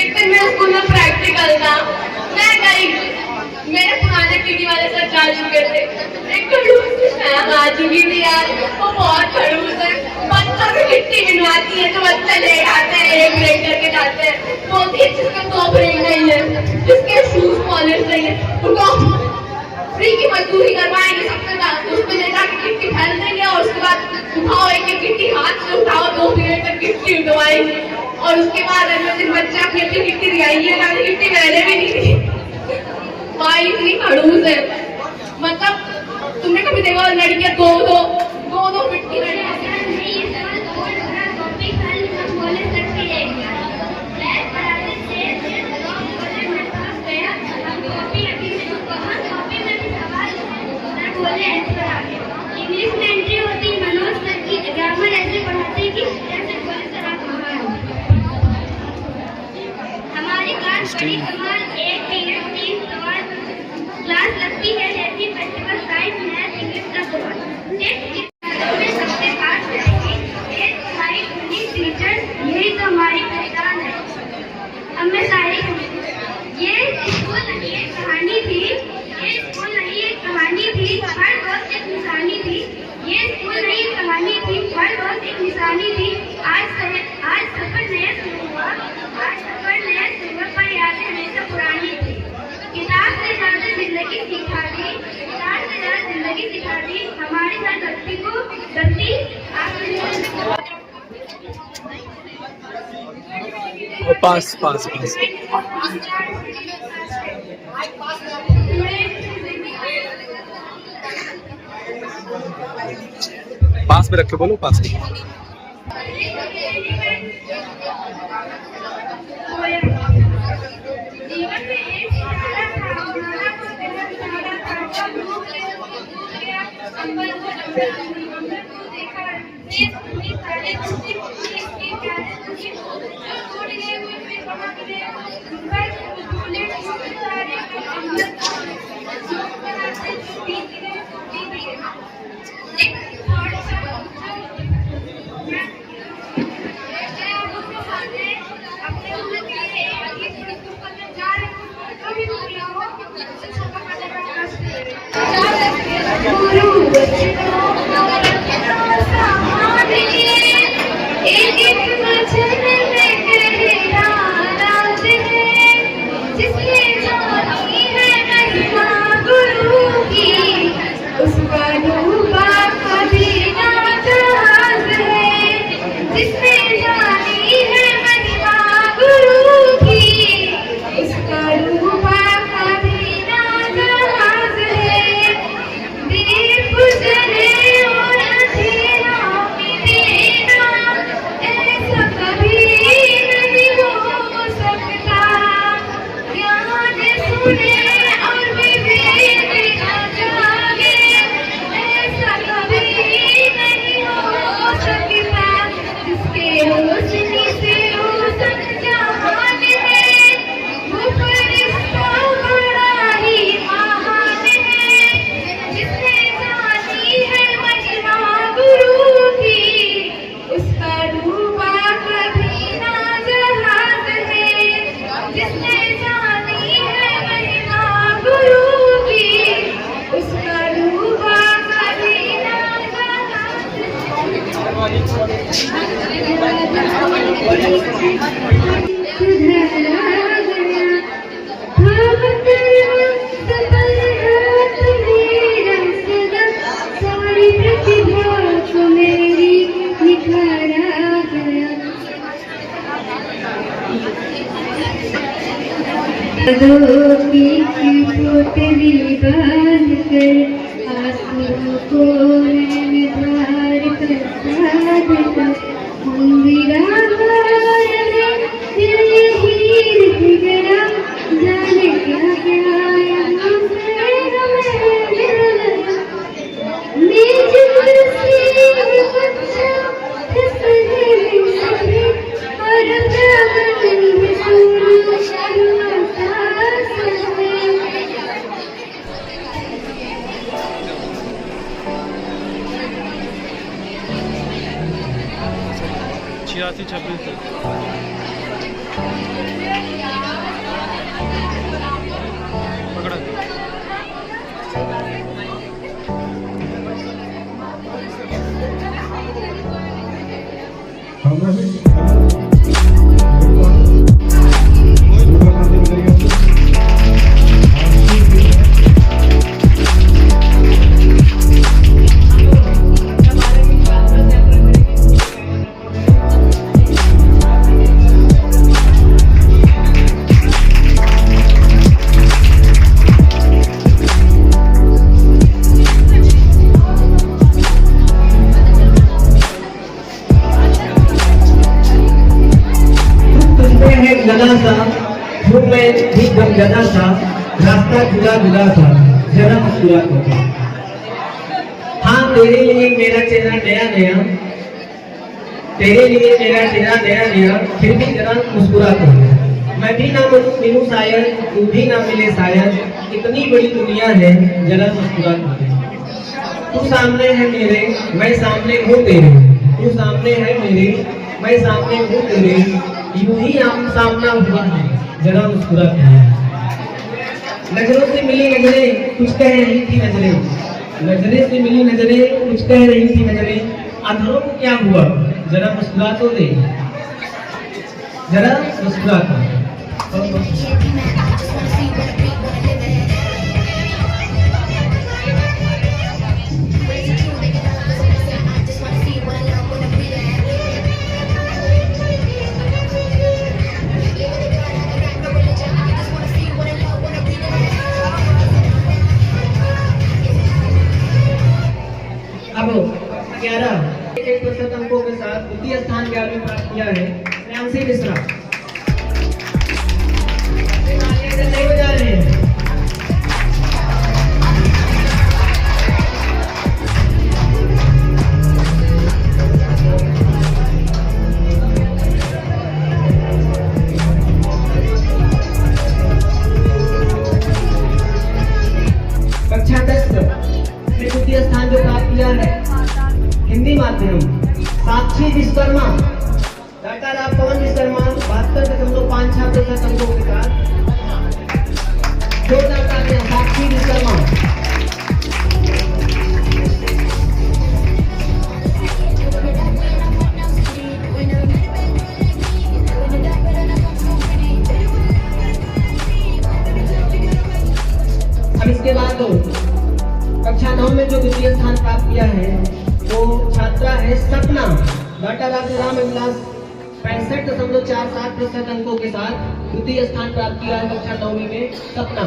एक दिन मेरे स्कूल में प्रैक्टिकल था, मैं गई, मेरे पुराने पीटी वाले सर जा चुके थे। एक खड़ूस मैम आ चुकी थी यार, वो बहुत खड़ूस है। बच्चों की मिट्टी मिलवाती है तो बच्चे ले आते हैं, 1 ब्रेक करके जाते हैं। बोलती है जिसके 2 ब्रेक नहीं है, जिसके शूज पॉलिश नहीं है, उनको फ्री की मजदूरी करवाएंगे सबसे ज्यादा। उसमें ले जाके गिट्टी फैल देंगे और उसके बाद उठाओ एक गिट्टी, हाथ से उठाओ, 2 पीरियड तक गिट्टी उठवाएंगे। और उसके बाद अगले दिन बच्चे अपनी अपनी गिट्टी दिखाएंगे। गिट्टी मैंने भी नहीं दी। हमारी इतनी खड़ूस है, मतलब तुमने कभी देखा लड़कियां दो फीट की लड़कियां इंग्लिश में एंट्री होती मनोज सर की ग्रामर ऐसे पढ़ाते कि जैसे पुलिस तरह हमारी क्लास बड़ी कमाल 1 पीरियड 3 सवाल क्लास लगती है जैसी प्रैक्टिकल साइंस मैथ इंग्लिश का सवाल में सबसे खास करेंगे हमारी इंग्लिश टीचर, यही तो हमारी पहचान है। अब मैं शायरी ये स्कूल नहीं एक कहानी थी, ये स्कूल नहीं एक कहानी थी, हर रोज एक निशानी थी। ये स्कूल नहीं एक कहानी थी, हर रोज एक निशानी थी। आज सफर नया शुरू हुआ, आज सफर नया शुरू हुआ, पर यादें हमेशा पुरानी थी। किताब से ज्यादा जिंदगी सिखा दी, किताब से ज्यादा जिंदगी सिखा दी, हमारे साथ गलती को गलती पास पास में रखे, बोलो पास में। जीवन में एक सितारा था, उन्होंने को देखा सितारा था, डूब गया, अंबर को देखा, ये सारे खुशी इसके प्यारे खुशी जो टूट गए वो फिर चमक गए, बस भूले सारे अंबर जो बनाते जो बीत गए। एक थोड़ा सा अपने उम्र के लिए एक पुस्तक में जा रहे हैं, कभी बोला हो छोटा गुरु बच्चों सामान्य एक वचन में कहना राज है, जिसने जानी है महिमा गुरु की, उसका डूबा कभी ना जहाज है। जिसने जानी है महिमा गुरु की, उसका डूबा कभी ना जहाज है। दीप जले और अंधेरा मिटेगा, ऐसा कभी नहीं हो सकता। ज्ञान सुने और विवेक जागे, ऐसा कभी नहीं हो सकता। जिसके रोशनी से रोशन जहान है, वो फरिश्ता बड़ा ही महान है। जिसने जानी है महिमा गुरु की, उसका डूबा कभी ना जहाज है। जिसने जानी है महिमा गुरु की, उसका डूबा कभी ना सारी प्रतिभा को मेरी निखारा गया। की पोटली बांध कर आंसू को मैंने धार कर साध कर मंदिरा हीर बिगड़ा, जाने क्या क्या यहाँ से हमें मिला। मेज कुर्सी बच्चा सहेली सभी और जागरण में शुरू शर्माता सभी। 86 नाना सा, धूम में भी गमगना सा, रास्ता जुदा जुदा था, जरा मुस्कुरा कर। हाँ तेरे लिए मेरा चेहरा नया नया, तेरे लिए मेरा चेहरा नया नया, फिर भी जरा मुस्कुरा कर। मैं भी ना मिलूं शायद, तू भी ना मिले शायद, इतनी बड़ी दुनिया है, जरा मुस्कुरा कर। तू सामने है मेरे, मैं सामने हूँ तेरे, तू सामने है मेरे, मैं सामने हूँ तेरे, यूं ही आम सामना हुआ है, जरा मुस्कुरा कर। नजरों से मिली नजरें कुछ कह रही थी नजरें, नजरें से मिली नजरें कुछ कह रही थी नजरें, अधरों को क्या हुआ, जरा मुस्कुरा तो दे, जरा मुस्कुरा कर। अब 11 अंकों के साथ द्वितीय स्थान के आगे प्राप्त किया है श्रेयांशी मिश्रा। नहीं बजा रहे हैं। कक्षा 10 में द्वितीय स्थान जो प्राप्त किया है हिंदी माध्यम साक्षी विश्वकर्मा, डाटा राव पवन विश्वकर्मा 72.56% अंकों के साथ जो डाटा है साक्षी विश्वकर्मा। अब इसके बाद कक्षा 9 में जो द्वितीय स्थान प्राप्त किया है वो छात्रा है सपना, डाटा राम विलास 65.47% अंकों के साथ द्वितीय स्थान प्राप्त किया है कक्षा 9वीं में सपना।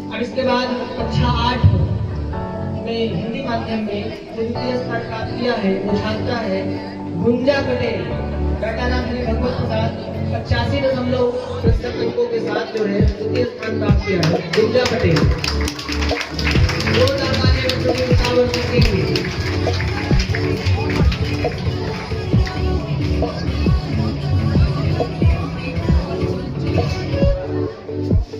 अब इसके बाद कक्षा 8 में हिंदी माध्यम में जो द्वितीय स्थान प्राप्त किया है वो छात्रा है गुंजा पटेल, डाटा राम भगवत प्रसाद 85.5% अंकों के साथ जो है द्वितीय स्थान प्राप्त किया है गुंजा पटेल। दो दादाने बच्चों की रुकावट रखेंगे।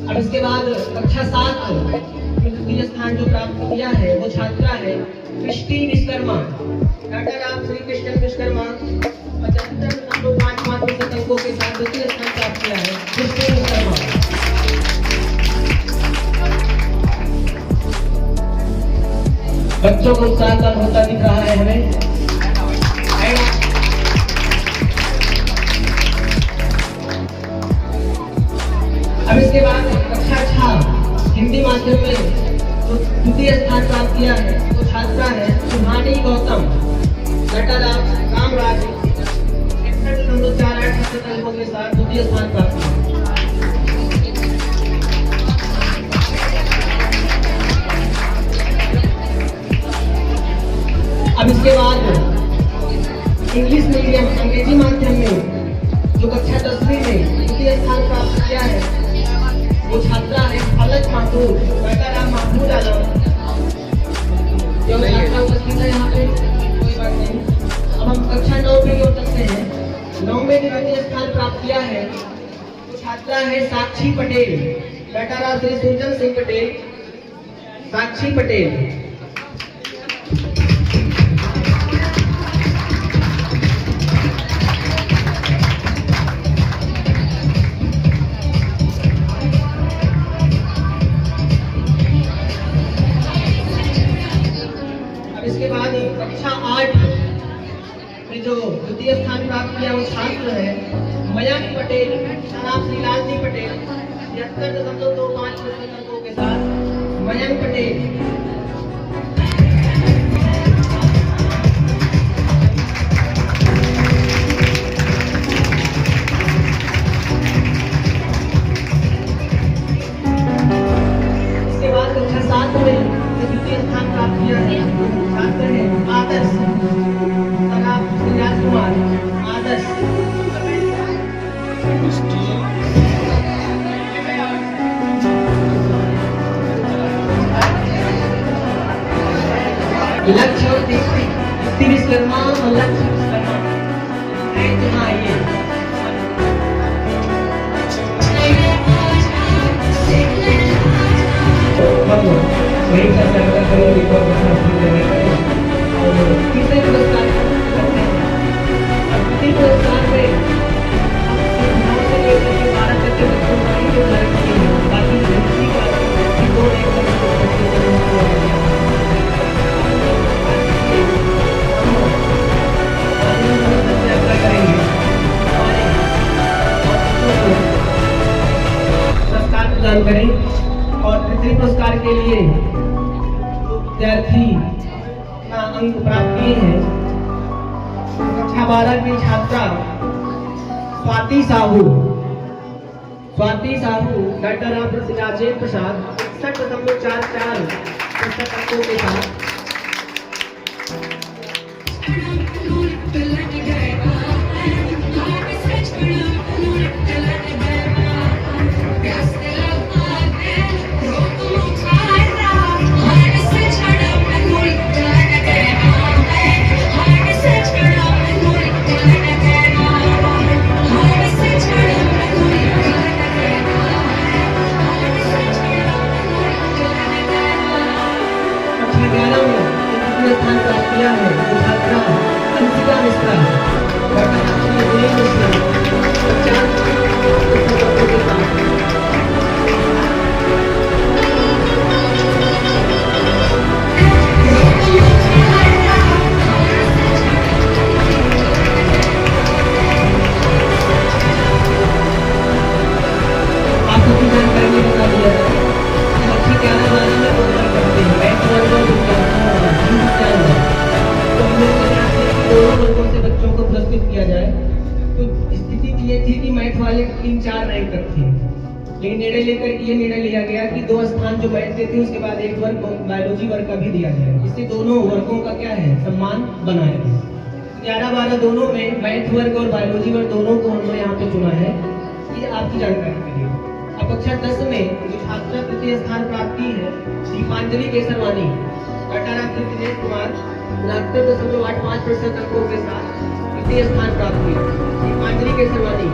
अब इसके बाद कक्षा 7 में द्वितीय स्थान जो प्राप्त किया है वो छात्रा है कृष्टि विश्वकर्मा, डाटा राम श्री कृष्ण विश्वकर्मा 75.55% अंकों के साथ द्वितीय स्थान प्राप्त किया है कृष्टि विश्वकर्मा। बच्चों को उत्साह कम होता दिख रहा है हमें। अब इसके बाद कक्षा 6 हिंदी माध्यम में तो द्वितीय स्थान प्राप्त किया है वो छात्रा है सुहानी गौतम, डाटा रामराज 61.48% अंकों के साथ द्वितीय स्थान प्राप्त किया। अब इसके बाद इंग्लिश मीडियम अंग्रेजी माध्यम में जो कक्षा 10वीं में द्वितीय स्थान प्राप्त किया है वो छात्रा है फलक महमूद, डाटा राम महमूद आलम। जो छात्रा उपस्थित है यहाँ पे कोई बात नहीं। अब हम कक्षा 9 की ओर चलते हैं। 9 में द्वितीय स्थान प्राप्त किया है वो छात्रा है साक्षी पटेल, डाटा राम श्री सुरजन सिंह पटेल, साक्षी पटेल। इसके बाद कक्षा 8 में जो द्वितीय स्थान प्राप्त किया वो छात्र है मयंक पटेल, नाम श्रीलाल जी पटेल 73.25% अंकों के साथ मयंक पटेल। इसके बाद कक्षा 7 में लक्ष्य और दीप्ति विश्वकर्मा और लक्ष्य विश्वकर्मा यहाँ आइए। वही चर्चा करेंगे और तीसरे पुरस्कार पुरस्कार में पुरस्कार प्रदान करें और तृतीय पुरस्कार के लिए विद्यार्थी का अंक प्राप्त किए हैं कक्षा 12 की छात्रा स्वाति साहू डॉक्टर राजेंद्र प्रसाद 61.44 अंकों के साथ स्थान प्राप्त किया है छात्रा अंशिका मिश्रा आपको की जानकारी बता दिया है अच्छी क्या करते हैं बच्चों को पुरस्कृत किया जाए। तो स्थिति ये थी कि मैथ वाले 3-4 रैंक तक थे, लेकिन निर्णय लेकर ये निर्णय लिया गया कि 2 स्थान जो मैथ के थे उसके बाद 1 वर्ग बायोलॉजी वर्ग का भी दिया जाए। इससे दोनों वर्गों का क्या है सम्मान बनाया। 11-12 दोनों में मैथ वर्ग और बायोलॉजी वर्ग दोनों को हमने यहाँ पे चुना है, ये आपकी जानकारी के लिए। अब कक्षा 10 में जो छात्रा तृतीय स्थान प्राप्त की है दीपांजलि केसरवानी कटारा दिनेश कुमार 69.85% अंकों के साथ तृतीय स्थान प्राप्त किया। दीपांजलि केसरवानी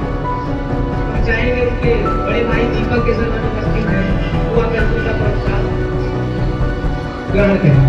चाहेंगे उनके बड़े भाई दीपक केसरवानी उपस्थित हैं, वो आकर उनका पुरस्कार ग्रहण करें।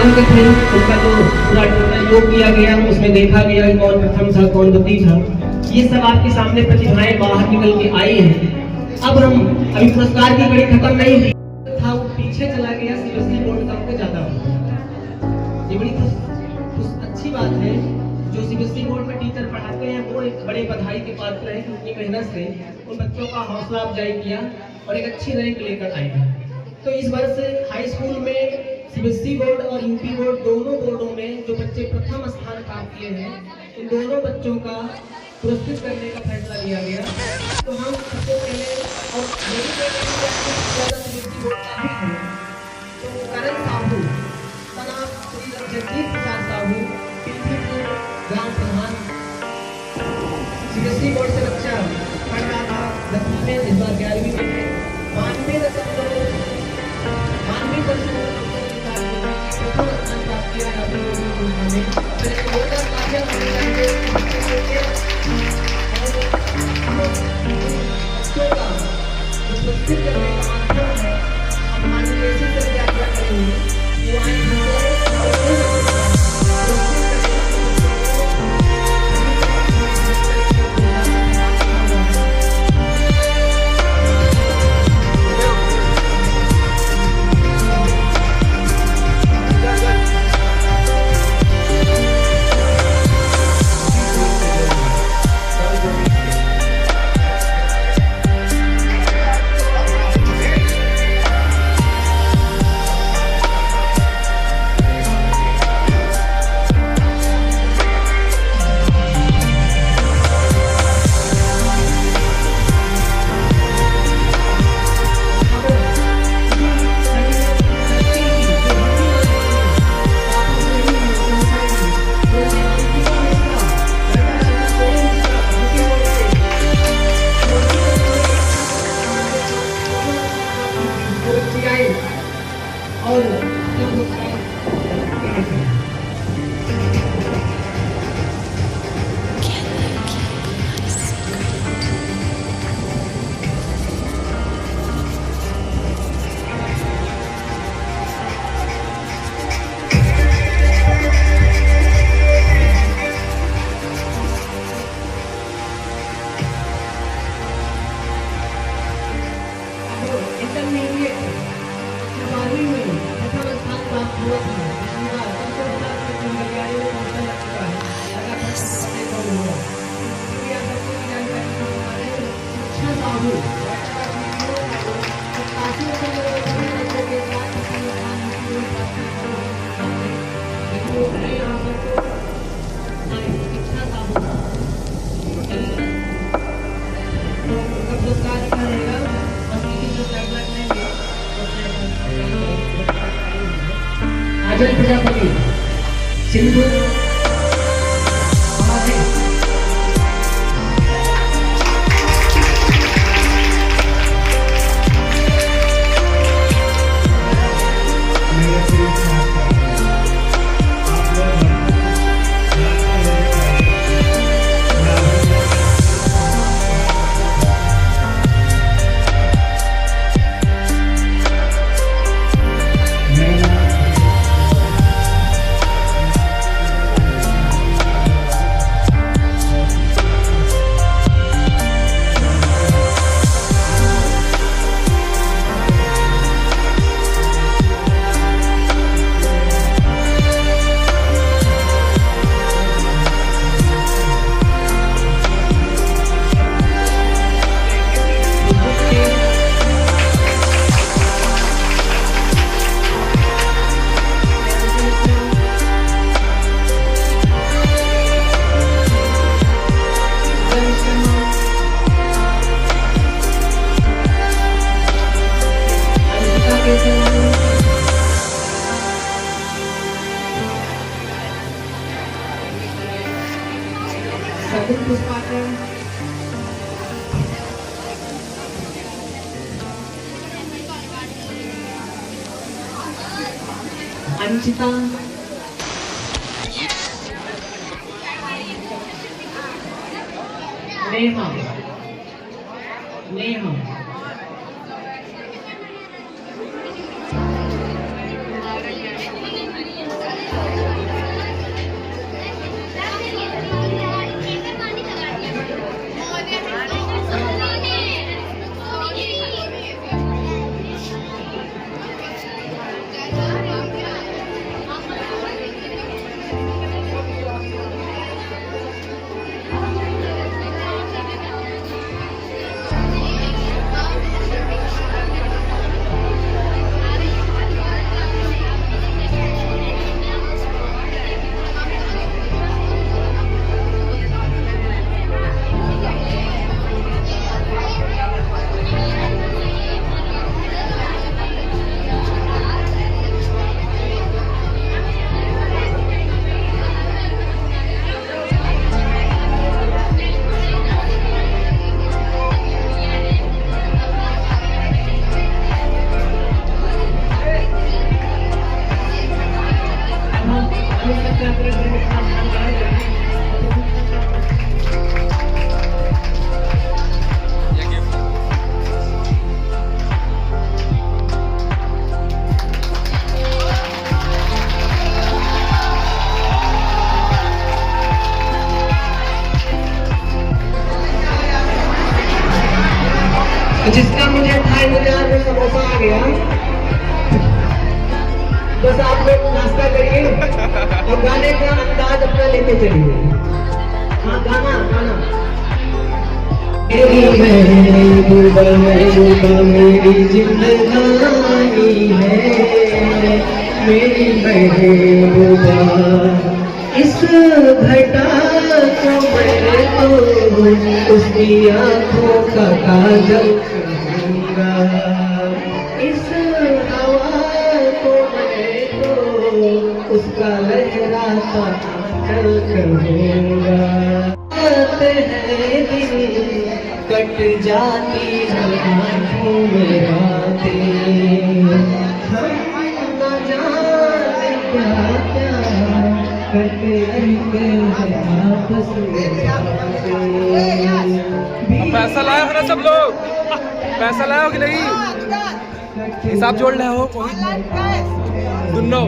अंक थे उनका जो पूरा टोटल योग किया गया उसमें देखा गया कि कौन प्रथम था कौन द्वितीय था। ये सब आपके सामने प्रतिभाएं बाहर निकल के आई हैं। अब हम अभी पुरस्कार की कड़ी खत्म नहीं हुई था, वो पीछे चला गया सीबीएसई बोर्ड का अंक ज्यादा हुआ। ये बड़ी अच्छी बात है। जो सीबीएसई बोर्ड में टीचर पढ़ाते हैं वो एक बड़े बधाई के पात्र हैं कि उनकी मेहनत से उन बच्चों का हौसला अफजाई किया और एक अच्छी रैंक लेकर आए। तो इस वर्ष हाई स्कूल में सीबीएसई बोर्ड और यूपी बोर्ड दोनों बोर्डों में जो बच्चे प्रथम स्थान प्राप्त किए हैं उन दोनों बच्चों का पुरस्कृत करने का फैसला लिया गया। तो हम सबसे पहले और सीबीएसई बोर्ड का भी है तो करण साहू का नाम श्री जगदीश प्रसाद साहू ग्राम प्रधान सीबीएसई बोर्ड से कक्षा पढ़ रहा था 10वीं में, इस बार 11वीं में 92% आजल प्रजापति सिंधु सगुन पुष्पाकर अंशिता नेहा नेहा जिसका मुझे 25,000 में समोसा आ गया, बस आप लोग नाश्ता करिए और गाने का अंदाज अपना लेते चलिए। हाँ गाना गाना। मेरी महबूबा महबूबा मेरी जिंदगानी है, मेरी महबूबा इस घटा को मैं तो उसकी आँखों का काजल कहूँगा, इस हवा को मैं तो उसका लहराता आंचल कहूँगा। आते हैं दिन कट जाती है आँखों में बातें, हम न जाने क्या क्या करते रहते हैं आपस में। पैसा लाए हो ना सब लोग? पैसा लाए हो कि नहीं? हिसाब जोड़ रहे हो? दोनों